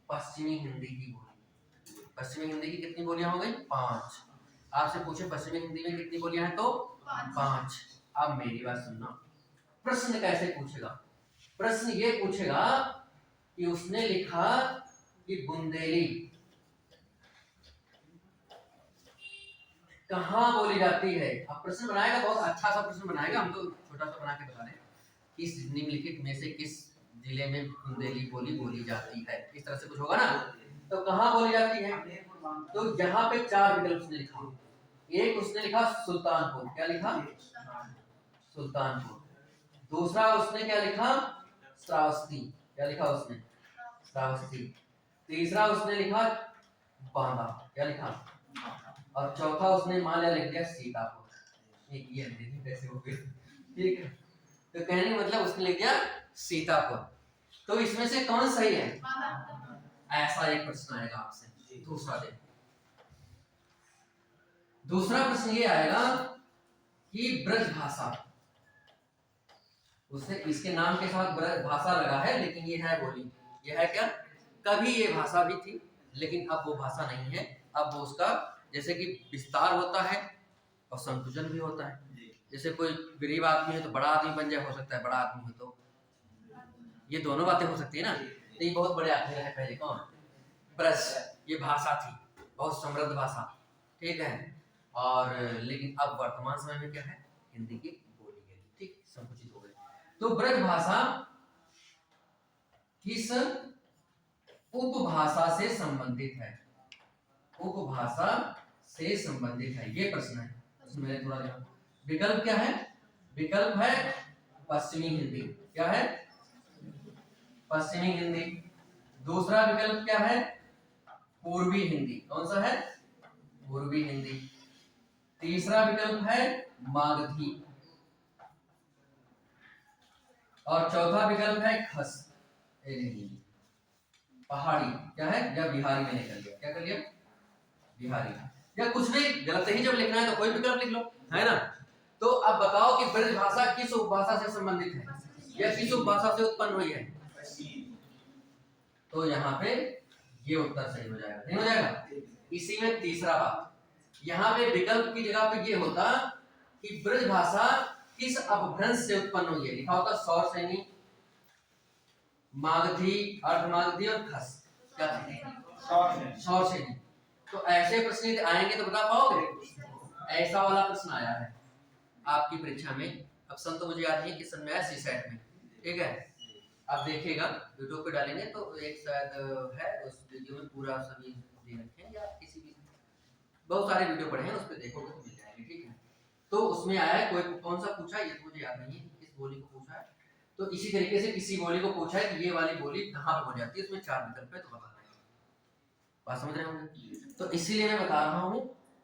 पश्चिमी हिंदी की बोली। पश्चिमी हिंदी की कितनी बोलियां हो गई? 5। आपसे पूछे पश्चिमी हिंदी में कितनी बोलियां हैं तो 5। अब मेरी बात सुनना, प्रश्न कैसे पूछेगा? प्रश्न ये पूछेगा कि उसने लिखा कि बुंदेली कहाँ बोली जाती है। अब प्रश्न बनाएगा, बहुत अच्छा सा प्रश्न बनाएगा, हम तो छोटा सा बना के बता रहे हैं। किस निम्नलिखित में से किस जिले में बुंदेली बोली बोली जाती है, इस तरह से कुछ होगा ना। तो कहाँ बोली जाती है? तो यहाँ पे 4 विकल्प उसने लिखा। एक उसने लिखा सुल्तानपुर, क्या लिखा? सुल्तानपुर। दूसरा उसने क्या लिखा? श्रावस्ती, क्या लिखा उसने? श्रावस्ती। तीसरा उसने लिखा बांदा, क्या लिखा? और चौथा उसने मान लिया लिख दिया सीतापुर। ये कैसे हो गया? ठीक है, तो कहने का मतलब उसने लिख दिया सीतापुर। तो इसमें से कौन सही है? ऐसा एक प्रश्न आएगा आपसे। दूसरा देखो, दूसरा प्रश्न ये आएगा कि ब्रज भाषा, उसने इसके नाम के साथ ब्रज भाषा लगा है, लेकिन ये है बोली, ये है क्या? कभी ये भाषा भी थी, लेकिन अब वो भाषा नहीं है। अब वो उसका जैसे कि विस्तार होता है और संकुचन भी होता है। जैसे कोई गरीब आदमी है तो बड़ा आदमी बन जाए, हो सकता है बड़ा आदमी हो तो, ये दोनों बातें हो सकती है ना। तो ये बहुत बड़े आदमी रहे पहले, कौन? ब्रज, ये भाषा थी, बहुत समृद्ध भाषा, ठीक है। और लेकिन अब वर्तमान समय में क्या है? हिंदी की बोली है, ठीक, संकुचित हो गई। तो ब्रज भाषा किस उपभाषा से संबंधित है? उपभाषा से संबंधित है, ये प्रश्न है। उसमें थोड़ा ध्यान, विकल्प क्या है? विकल्प है पश्चिमी हिंदी, क्या है? पश्चिमी हिंदी। दूसरा विकल्प क्या है? पूर्वी हिंदी, कौन सा है? पूर्वी हिंदी। तीसरा विकल्प है मागधी, और चौथा विकल्प है खस, पहाड़ी, क्या है? या बिहारी मैंने कर लिया, क्या कर लिया? बिहारी, या कुछ भी गलत ही जब लिखना है तो कोई विकल्प लिख लो, है ना। तो अब बताओ कि ब्रज भाषा किस उपभाषा से संबंधित है या किस उपभाषा से उत्पन्न हुई है? तो यहाँ पे ये उत्तर सही हो जाएगा, नहीं हो जाएगा? इसी में तीसरा बात, यहाँ पे विकल्प की जगह पे ये होता कि ब्रज भाषा किस अपभ्रंश से उत्पन्न हुई है, लिखा होता सौर सैनी, मागधी, अर्धमागधी और खस, क्या? सौर सैनी। तो ऐसे प्रश्न यदि आएंगे तो बता पाओगे? ऐसा वाला प्रश्न आया है आपकी परीक्षा में। अब सन तो मुझे याद नहीं किस सन में आया, सीसैट में, ठीक है। अब देखिएगा, यूट्यूब पे डालेंगे तो एक शायद है, उस वीडियो में पूरा सभी दे रखे हैं, या किसी भी बहुत सारे वीडियो पढ़े हैं, उस पर देखोगे तो मिल जाएंगे, ठीक है। तो उसमें आया है, कोई कौन सा पूछा ये तो मुझे याद नहीं है किस बोली को पूछा है। तो इसी तरीके से किसी बोली को पूछा है कि ये वाली बोली कहाँ पे बोली जाती है, उसमें 4 विकल्प है, तो बताना है। बात समझ रहे होंगे? तो इसीलिए मैं बता रहा हूँ।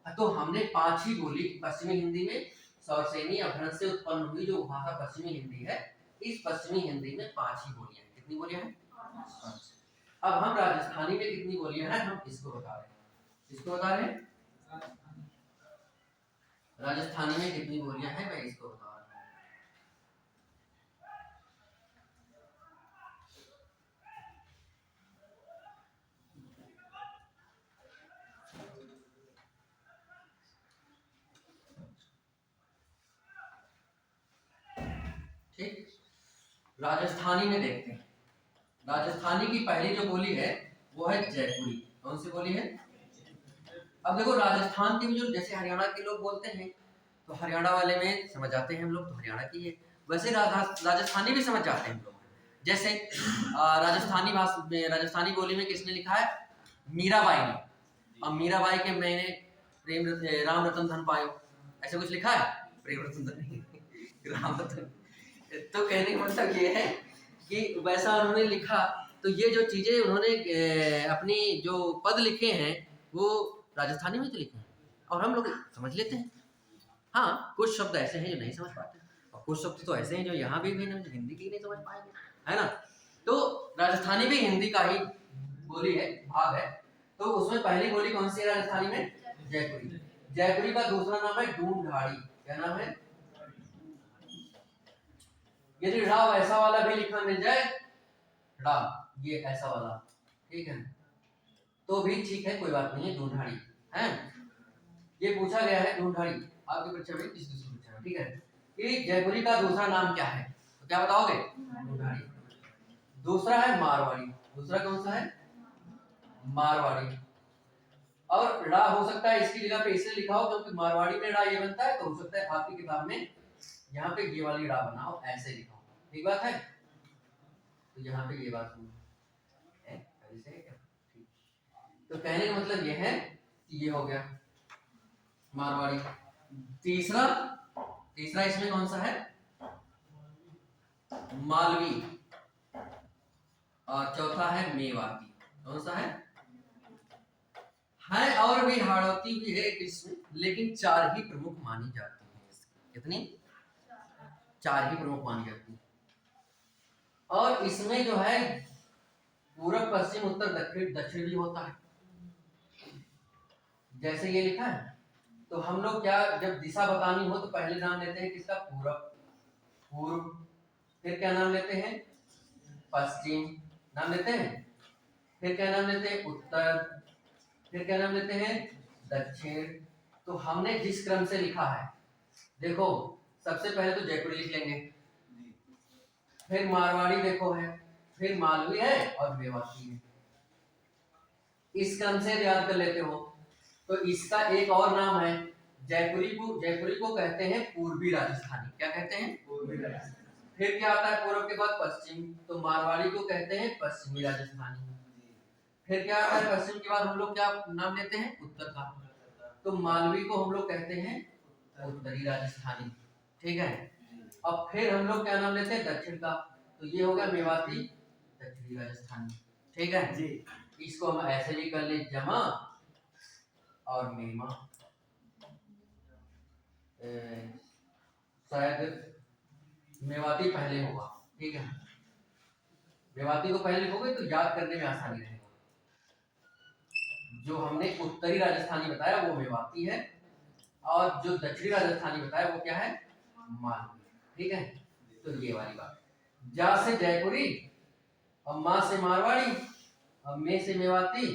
तो हमने 5 ही बोली पश्चिमी हिंदी में, सौरसेनी अपभ्रंश से उत्पन्न हुई जो भाषा पश्चिमी हिंदी है, इस पश्चिमी हिंदी में 5 ही बोलियां हैं। कितनी बोलियां हैं? 5। अब हम राजस्थानी में कितनी बोलियां हैं हम इसको बता रहे हैं, इसको बता रहे हैं। राजस्थानी में कितनी बोलियां हैं मैं इसको बता रहा हूँ। ठीक, राजस्थानी में देखते हैं। राजस्थानी की पहली जो बोली है वो है जयपुरी। कौन सी बोली है? अब देखो राजस्थान के भी जो जैसे हरियाणा के लोग बोलते हैं तो हरियाणा वाले में समझ जाते हैं हम लोग, तो हरियाणा की है। वैसे राजस्थानी भी समझ जाते हैं हम लोग। जैसे राजस्थानी भाषा में, राजस्थानी बोली में किसने लिखा है? मीराबाई ने। अब मीराबाई के मैंने राम रतन धन पायो, ऐसे कुछ लिखा है? प्रेम रतन धन राम रतन। तो कहने का मतलब ये है कि वैसा उन्होंने लिखा। तो ये जो चीजें उन्होंने अपनी जो पद लिखे हैं वो राजस्थानी में तो लिखे हैं और हम लोग समझ लेते हैं। हाँ, कुछ शब्द ऐसे हैं जो नहीं समझ पाते और कुछ शब्द तो ऐसे हैं जो यहाँ भी हिंदी की नहीं समझ पाएंगे, है ना। तो राजस्थानी भी हिंदी का ही बोली है, भाग है। तो उसमें पहली बोली कौन सी है राजस्थानी में? जयपुरी। जयपुरी का दूसरा नाम है ढूंढाड़ी। क्या नाम है? यदि ढ़ा ऐसा वाला भी लिखना मिल जाए, ढ़ा ये ऐसा वाला, ठीक है, तो भी ठीक है, कोई बात नहीं है। ढूंढाड़ी है, ये पूछा गया है ढूंढाड़ी आपकी परीक्षा में, किस दूसरी परीक्षा में, ठीक है, कि जयपुरी का दूसरा नाम क्या है, तो क्या बताओगे? ढूंढाड़ी। दूसरा है मारवाड़ी। दूसरा कौन सा है? मारवाड़ी। और ड़ा हो सकता है इसकी जगह पे इसलिए लिखा हो क्योंकि मारवाड़ी में ड़ा ये बनता है, तो हो सकता है आपकी किताब में यहाँ पे ये वाली ड़ा बना हो, ऐसे लिखा हो। ठीक बात है, तो यहाँ पे ये बात हुई है ऐसे। तो कहने का मतलब ये है कि ये हो गया मारवाड़ी। तीसरा इसमें कौन सा है? मालवी। और चौथा है मेवाती। कौन सा है? और भी हाड़ौती भी है इसमें, लेकिन चार ही प्रमुख मानी जाती है। कितनी? चार ही प्रमुख मानी जाती है। और इसमें जो है पूर्व, पश्चिम, उत्तर, दक्षिण भी होता है। जैसे ये लिखा है, तो हम लोग क्या, जब दिशा बतानी हो तो पहले नाम लेते हैं किसका? पूर्व। फिर क्या नाम लेते हैं? पश्चिम नाम लेते हैं। फिर क्या नाम लेते हैं? उत्तर। फिर क्या नाम लेते हैं? दक्षिण। तो हमने जिस क्रम से लिखा है, देखो सबसे पहले तो जयपुरी लिख लेंगे, फिर मारवाड़ी देखो है, फिर मालवी है और मेवाती है। इस क्रम से याद कर लेते हो। तो इसका एक और नाम है, जयपुरी को कहते हैं पूर्वी राजस्थानी। क्या कहते हैं? पूर्वी राजस्थानी। फिर क्या आता है पूर्व के बाद? पश्चिम। तो मारवाड़ी को कहते हैं पश्चिमी राजस्थानी। फिर क्या आता है पश्चिम के बाद? हम लोग क्या नाम लेते हैं? उत्तर का। तो मालवी को हम लोग कहते हैं उत्तरी राजस्थानी। ठीक है। अब फिर हम लोग क्या नाम लेते हैं? दक्षिण का। तो ये होगा मेवाती, दक्षिणी राजस्थानी। ठीक है जी। इसको हम ऐसे भी कर ले, जमा और मेमा। शायद मेवाती पहले होगा, ठीक है। मेवाती को पहले लिखोगे तो याद करने में आसानी रहेगा। जो हमने उत्तरी राजस्थानी बताया वो मेवाती है, और जो दक्षिणी राजस्थानी बताया वो क्या है? मालवी। ठीक है। तो ये वाली बात, जा से जयपुरी, और माँ से मारवाड़ी, और मे से मेवाती,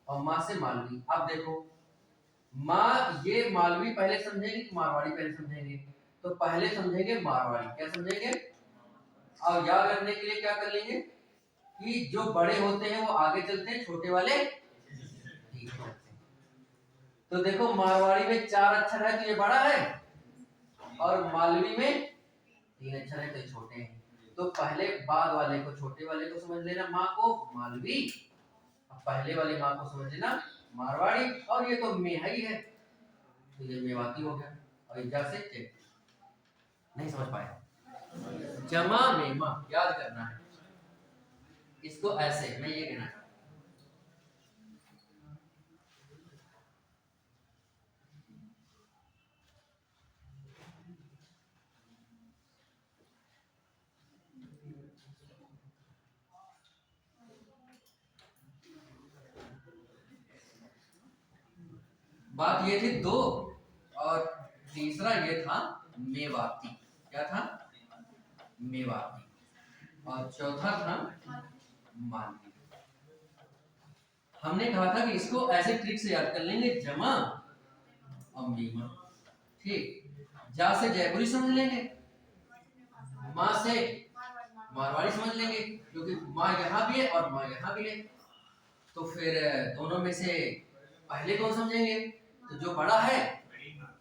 और माँ से मालवी। अब देखो माँ, ये मालवी पहले समझेंगे कि मारवाड़ी पहले समझेंगे? तो पहले समझेंगे मारवाड़ी। क्या समझेंगे? और याद रखने के लिए क्या कर लेंगे कि जो बड़े होते हैं वो आगे चलते हैं, छोटे वाले पीछे चलते हैं। तो देखो मारवाड़ी में 4 अक्षर है तो ये बड़ा है, और मालवी में 3 अक्षर है तो छोटे हैं। तो पहले बाद वाले को, छोटे वाले को समझ लेना माँ को मालवी, पहले वाले माँ को समझ लेना मारवाड़ी, और ये तो मे ही है तो ये मेवाती हो गया। और इधर से चेक नहीं समझ पाए, जमा मेमा याद करना है इसको ऐसे। मैं ये कहना चाहता बात ये थी 2 और तीसरा ये था मेवाती, क्या था? मेवाती। और चौथा था मालवी। हमने कहा था कि इसको ऐसे ट्रिक से याद कर लेंगे, जमा और मीमा। ठीक, जा से जयपुरी समझ लेंगे, माँ से मारवाड़ी समझ लेंगे, क्योंकि माँ यहाँ भी है और माँ यहाँ भी है। तो फिर दोनों में से पहले कौन समझेंगे? तो जो बड़ा है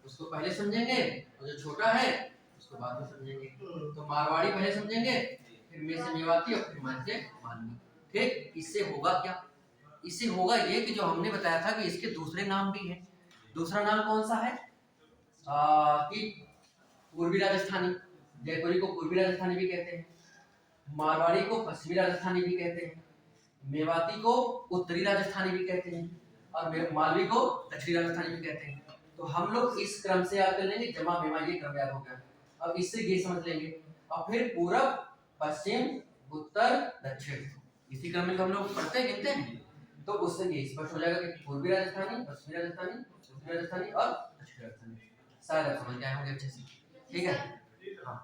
उसको पहले समझेंगे, और जो छोटा है उसको बाद में समझेंगे। तो मारवाड़ी पहले समझेंगे, फिर में से मेवाती और फिर में से मालवी। ठीक, इससे होगा क्या? इससे होगा ये कि जो हमने बताया था कि इसके दूसरे नाम भी हैं। दूसरा नाम कौन सा है? कि पूर्वी राजस्थानी, जयपुरी को पूर्वी राजस्थानी भी कहते हैं, मारवाड़ी को पश्चिमी राजस्थानी भी कहते हैं, मेवाती को उत्तरी राजस्थानी भी कहते हैं, और मालवी को दक्षिणी राजस्थानी भी कहते हैं। तो हम लोग इस क्रम से याद कर लेंगे, जमा मेवा, ये क्रम याद हो गया। अब इससे ये समझ लेंगे, और फिर पूरब, पश्चिम, उत्तर, दक्षिण, इसी क्रम में हम लोग पढ़ते गिनते हैं। तो उससे ये स्पष्ट हो जाएगा कि पूर्वी राजस्थानी, पश्चिमी राजस्थानी, उत्तरी राजस्थानी और दक्षिणी राजस्थानी। शायद आप समझ गए होंगे अच्छे से। ठीक है, हाँ,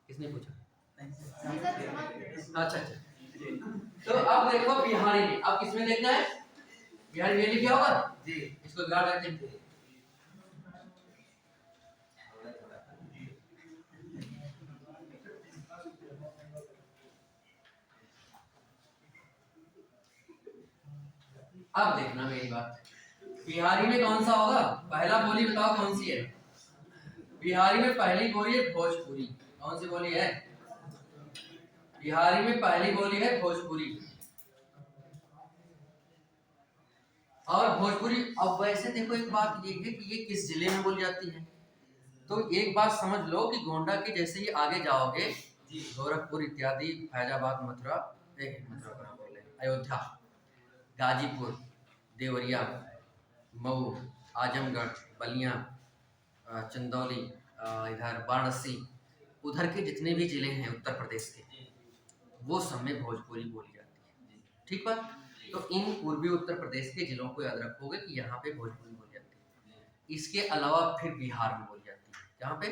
किसने पूछा? अच्छा अच्छा। तो अब देखो बिहारी में, अब किसमें देखना है? बिहारी में लिखा होगा जी, इसको याद रखें। अब देखना मेरी बात, बिहारी में कौन सा होगा? पहला बोली बताओ कौन सी है? बिहारी में पहली बोली है भोजपुरी। कौन सी बोली है? बिहारी में पहली बोली है भोजपुरी। और भोजपुरी, अब वैसे देखो एक बात ये है कि ये किस जिले में बोली जाती है। तो एक बात समझ लो कि गोंडा के जैसे ही आगे जाओगे, गोरखपुर इत्यादि, फैजाबाद, मथुरा, अयोध्या, गाजीपुर, देवरिया, मऊ, आजमगढ़, बलिया, चंदौली, इधर वाराणसी, उधर के जितने भी जिले हैं उत्तर प्रदेश के, वो सब में भोजपुरी बोली जाती है। ठीक बात? तो इन पूर्वी उत्तर प्रदेश के जिलों को याद रखोगे कि यहाँ पे भोजपुरी बोली जाती है। इसके अलावा फिर बिहार में बोली जाती है। जहाँ पे?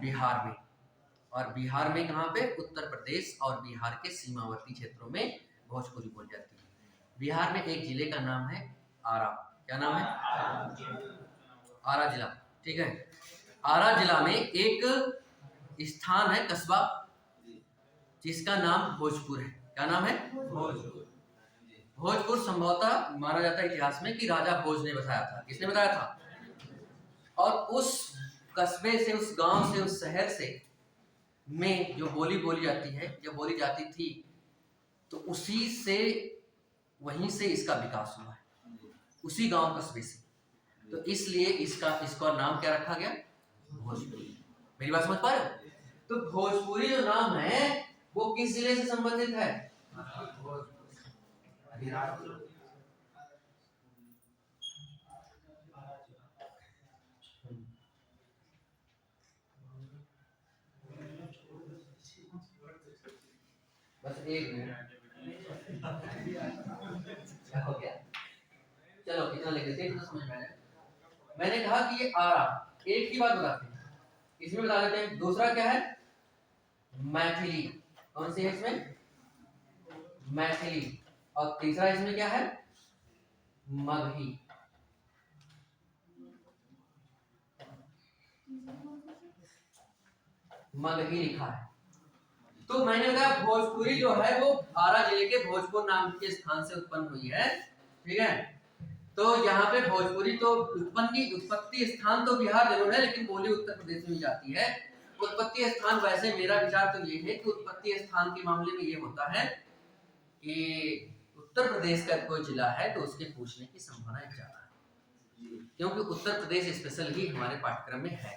बिहार में। और बिहार में कहाँ पे? उत्तर प्रदेश और बिहार के सीमावर्ती क्षेत्रों में भोजपुरी बोली जाती है। बिहार में एक जिले का नाम है आरा। क्या नाम है? आरा जिला। ठीक है, आरा जिला में एक स्थान है, कस्बा, जिसका नाम भोजपुर है। क्या नाम है? भोजपुर संभवतः माना जाता है इतिहास में कि राजा भोज ने बताया था। किसने बताया था? और उस कस्बे से, उस गांव से, उस शहर से में जो बोली बोली जाती है, जो बोली जाती थी, तो उसी से, वहीं से इसका विकास हुआ है, उसी गांव कस्बे से। तो इसलिए इसका नाम क्या रखा गया? भोजपुरी। मेरी बात समझ पा रहे हो? तो भोजपुरी जो नाम है वो किस जिले से संबंधित है? बस एक मिनट, क्या हो गया? चलो कितना लिख देते हैं तो समझ में आएगा। मैंने कहा कि ये आरा, एक ही बात बताते हैं, इसमें बता देते हैं। दूसरा क्या है? मैथिली। कौन सी है इसमें? मैथिली। और तीसरा इसमें क्या है? मगही। मगही लिखा है। तो मैंने बताया भोजपुरी जो है वो आरा जिले के भोजपुर नाम के स्थान से उत्पन्न हुई है। ठीक है, तो यहाँ पे भोजपुरी तो उत्पत्ति स्थान तो बिहार जरूर है, लेकिन बोली उत्तर प्रदेश में जाती है। उत्पत्ति स्थान, वैसे मेरा विचार तो ये है कि उत्पत्ति स्थान के मामले में ये होता है कि उत्तर प्रदेश का कोई जिला है तो उसके पूछने की संभावना ज्यादा है, क्योंकि उत्तर प्रदेश स्पेशल ही हमारे पाठ्यक्रम में है।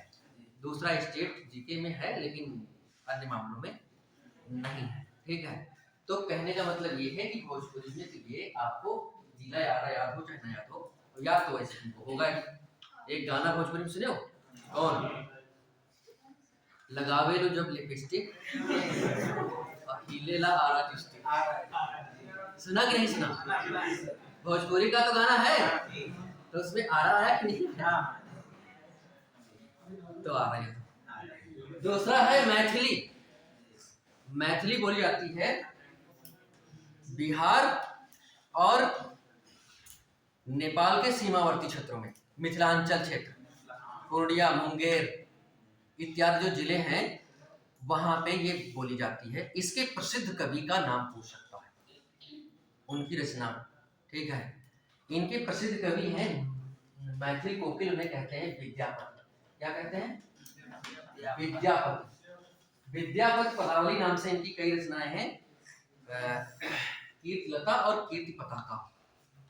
दूसरा स्टेट जीके में है, लेकिन अन्य मामलों में नहीं है। ठीक है, तो कहने का मतलब ये है कि भोजपुरी में तो ये आपको जिला याद हो चाहे ना याद हो, याद तो वैसे तुमको होगा ही। एक गाना भोजपुरी में सुने हो? कौन? लगावे लो जब लिपस्टिक और हीलेला आरा डिस्ट्रिक्ट। सुना कि नहीं सुना? भोजपुरी का तो गाना है, तो उसमें आरा है कि नहीं? तो आ रही है। दूसरा है मैथिली। मैथिली बोली जाती है बिहार और नेपाल के सीमावर्ती क्षेत्रों में, मिथिलांचल क्षेत्र, पूर्णिया, मुंगेर इत्यादि जो जिले हैं वहां पे ये बोली जाती है। इसके प्रसिद्ध कवि का नाम पूछ सकता है, उनकी रचना, ठीक है। इनके प्रसिद्ध कवि हैं मैथिल कोकिल, उन्हें कहते हैं विद्यापति। क्या कहते हैं? विद्यापति। विद्यापति पदावली नाम से इनकी कई रचनाएं हैं, कीर्तिलता और कीर्ति पताका,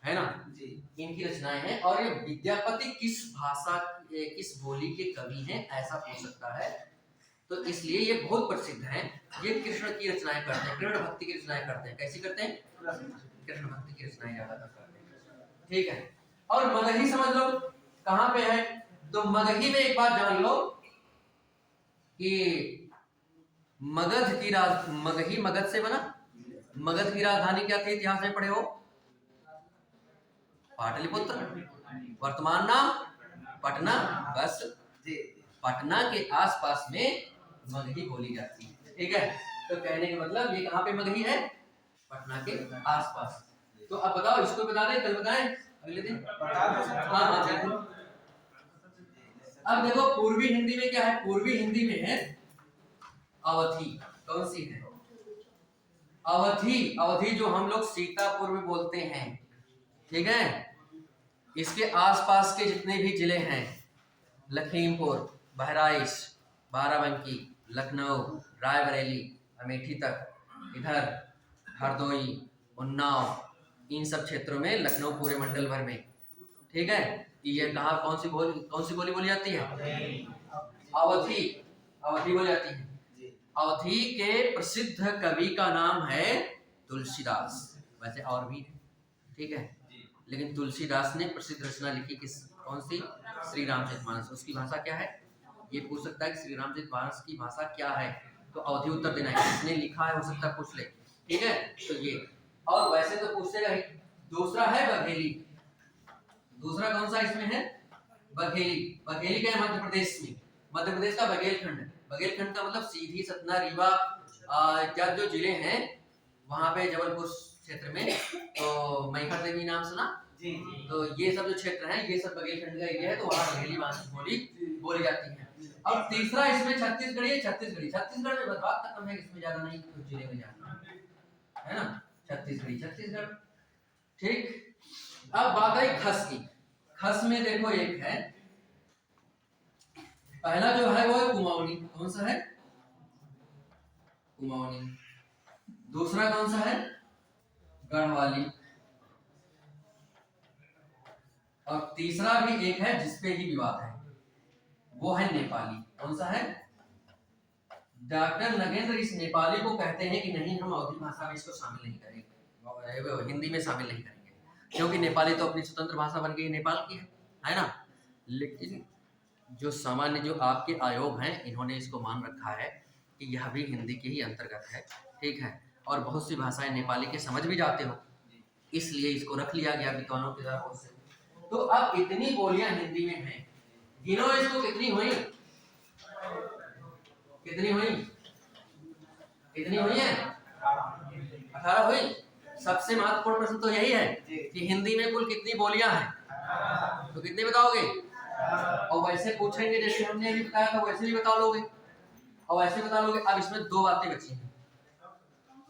है ना जी, इनकी रचनाएं हैं। और ये विद्यापति किस भाषा, किस बोली के कवि हैं ऐसा पूछ सकता है, तो इसलिए ये बहुत प्रसिद्ध हैं। ये कृष्ण की रचनाएं करते हैं, कृष्ण भक्ति की रचनाएं करते हैं। कैसी करते हैं? कृष्ण भक्ति की रचनाएं ज्यादातर करते हैं, ठीक है। और मगही समझ लो कहाँ पे है, तो मगही में एक बात जान लो कि मगध की मगही मगध से बना। मगध की राजधानी क्या थी? इतिहास में पढ़े हो, पाटलिपुत्र, वर्तमान नाम पटना। बस पटना के आसपास में मगही बोली जाती है, ठीक है। तो कहने का मतलब ये कहाँ पे मगही है? पटना के आसपास। तो अब बताओ, इसको बता दें, कल बताएं, अगले दिन? हाँ। अब देखो पूर्वी हिंदी में क्या है? पूर्वी हिंदी में है अवधी। कौन सी है? अवधी। अवधी जो हम लोग सीतापुर में बोलते हैं, ठीक है। इसके आसपास के जितने भी जिले हैं, लखीमपुर, बहराइच, बाराबंकी, लखनऊ, रायबरेली, अमेठी तक, इधर हरदोई, उन्नाव, इन सब क्षेत्रों में, लखनऊ पूरे मंडल भर में, ठीक है। ये कहाँ कौन सी बोली बोली जाती है? अवधी। अवधी बोली जाती है। अवधी के प्रसिद्ध कवि का नाम है तुलसीदास। वैसे और भी, ठीक है, लेकिन तुलसीदास ने प्रसिद्ध रचना लिखी किस, कौन सी? श्री रामचरितमानस। उसकी भाषा क्या है? ये पूछ सकता है कि श्री रामचरितमानस की भाषा क्या है, तो अवधि उत्तर देना है। किसने लिखा है हो सकता है पूछ ले, ठीक है। तो ये, और वैसे तो पूछेगा ही। दूसरा है बघेली। दूसरा कौन सा इसमें है? बघेली। बघेली क्या है? मध्य प्रदेश में, मध्य प्रदेश का बघेलखंड। बघेलखंड का मतलब सीधी, सतना, रीवा इत्यादि जो जिले हैं वहां पे, जबलपुर क्षेत्र में, तो मैहर देवी नाम सुना जी। तो ये सब जो क्षेत्र हैं, ये सब बघेलखंड का एरिया है, तो वहाँ बघेली बोली बोली जाती है। और तीसरा इसमें छत्तीसगढ़ी है। छत्तीसगढ़ी, छत्तीसगढ़ में बात खत्म है, इसमें ज्यादा नहीं, कुछ जिले में जाना है ना। छत्तीसगढ़ी, छत्तीसगढ़, ठीक। अब बात आई खस की। खस में देखो एक है, पहला जो है वो है कुमाऊनी। कौन सा है? कुमाऊनी। दूसरा कौन सा है? गढ़वाली। और तीसरा भी एक है जिसपे ही विवाद है, वो है नेपाली। कौन सा है? डॉक्टर नगेंद्र इस नेपाली को कहते हैं कि नहीं, हम अवधी भाषा में इसको शामिल नहीं करेंगे, हिंदी में शामिल नहीं करेंगे, क्योंकि नेपाली तो अपनी स्वतंत्र भाषा बन गई, नेपाल की है ना। लेकिन जो सामान्य जो आपके आयोग हैं, इन्होंने इसको मान रखा है कि यह भी हिंदी के ही अंतर्गत है, ठीक है। और बहुत सी भाषाएं नेपाली के समझ भी जाते हो, इसलिए इसको रख लिया गया विद्वानों के द्वारा से। तो अब इतनी बोलियां हिंदी में हैं, गिनो इसको कितनी हुई? कितनी हुई? कितनी हुई है? 18 हुई। सबसे महत्वपूर्ण प्रश्न तो यही है कि हिंदी में कुल कितनी बोलियां हैं, तो कितनी बताओगे? और वैसे पूछेंगे जैसे हमने अभी बताया था, वैसे भी बता लोगे, और वैसे बता लोगे। अब इसमें दो बातें बची हैं,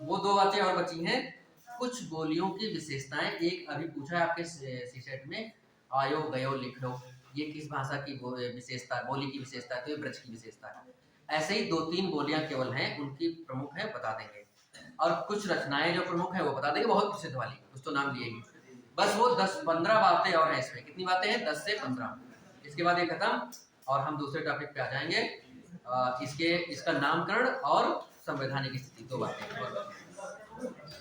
वो दो बातें और बची हैं, कुछ बोलियों की विशेषताएं। एक अभी पूछा है आपके सीसेट में, आयो गयो लिख लो, ये किस भाषा की विशेषता, बोली की विशेषता है, तो ये ब्रज की विशेषता है। ऐसे ही 2-3 बोलियां केवल हैं, उनकी प्रमुख है, बता देंगे। और कुछ रचनाएं जो प्रमुख है वो बता देंगे, बहुत प्रसिद्ध वाली, कुछ तो नाम लिएगी। बस वो 10-15 बातें और हैं इसमें। कितनी बातें हैं? 10 से 15। इसके बाद ये खत्म, और हम दूसरे टॉपिक पे आ जाएंगे। इसका नामकरण और संवैधानिक स्थिति, 2 बातें।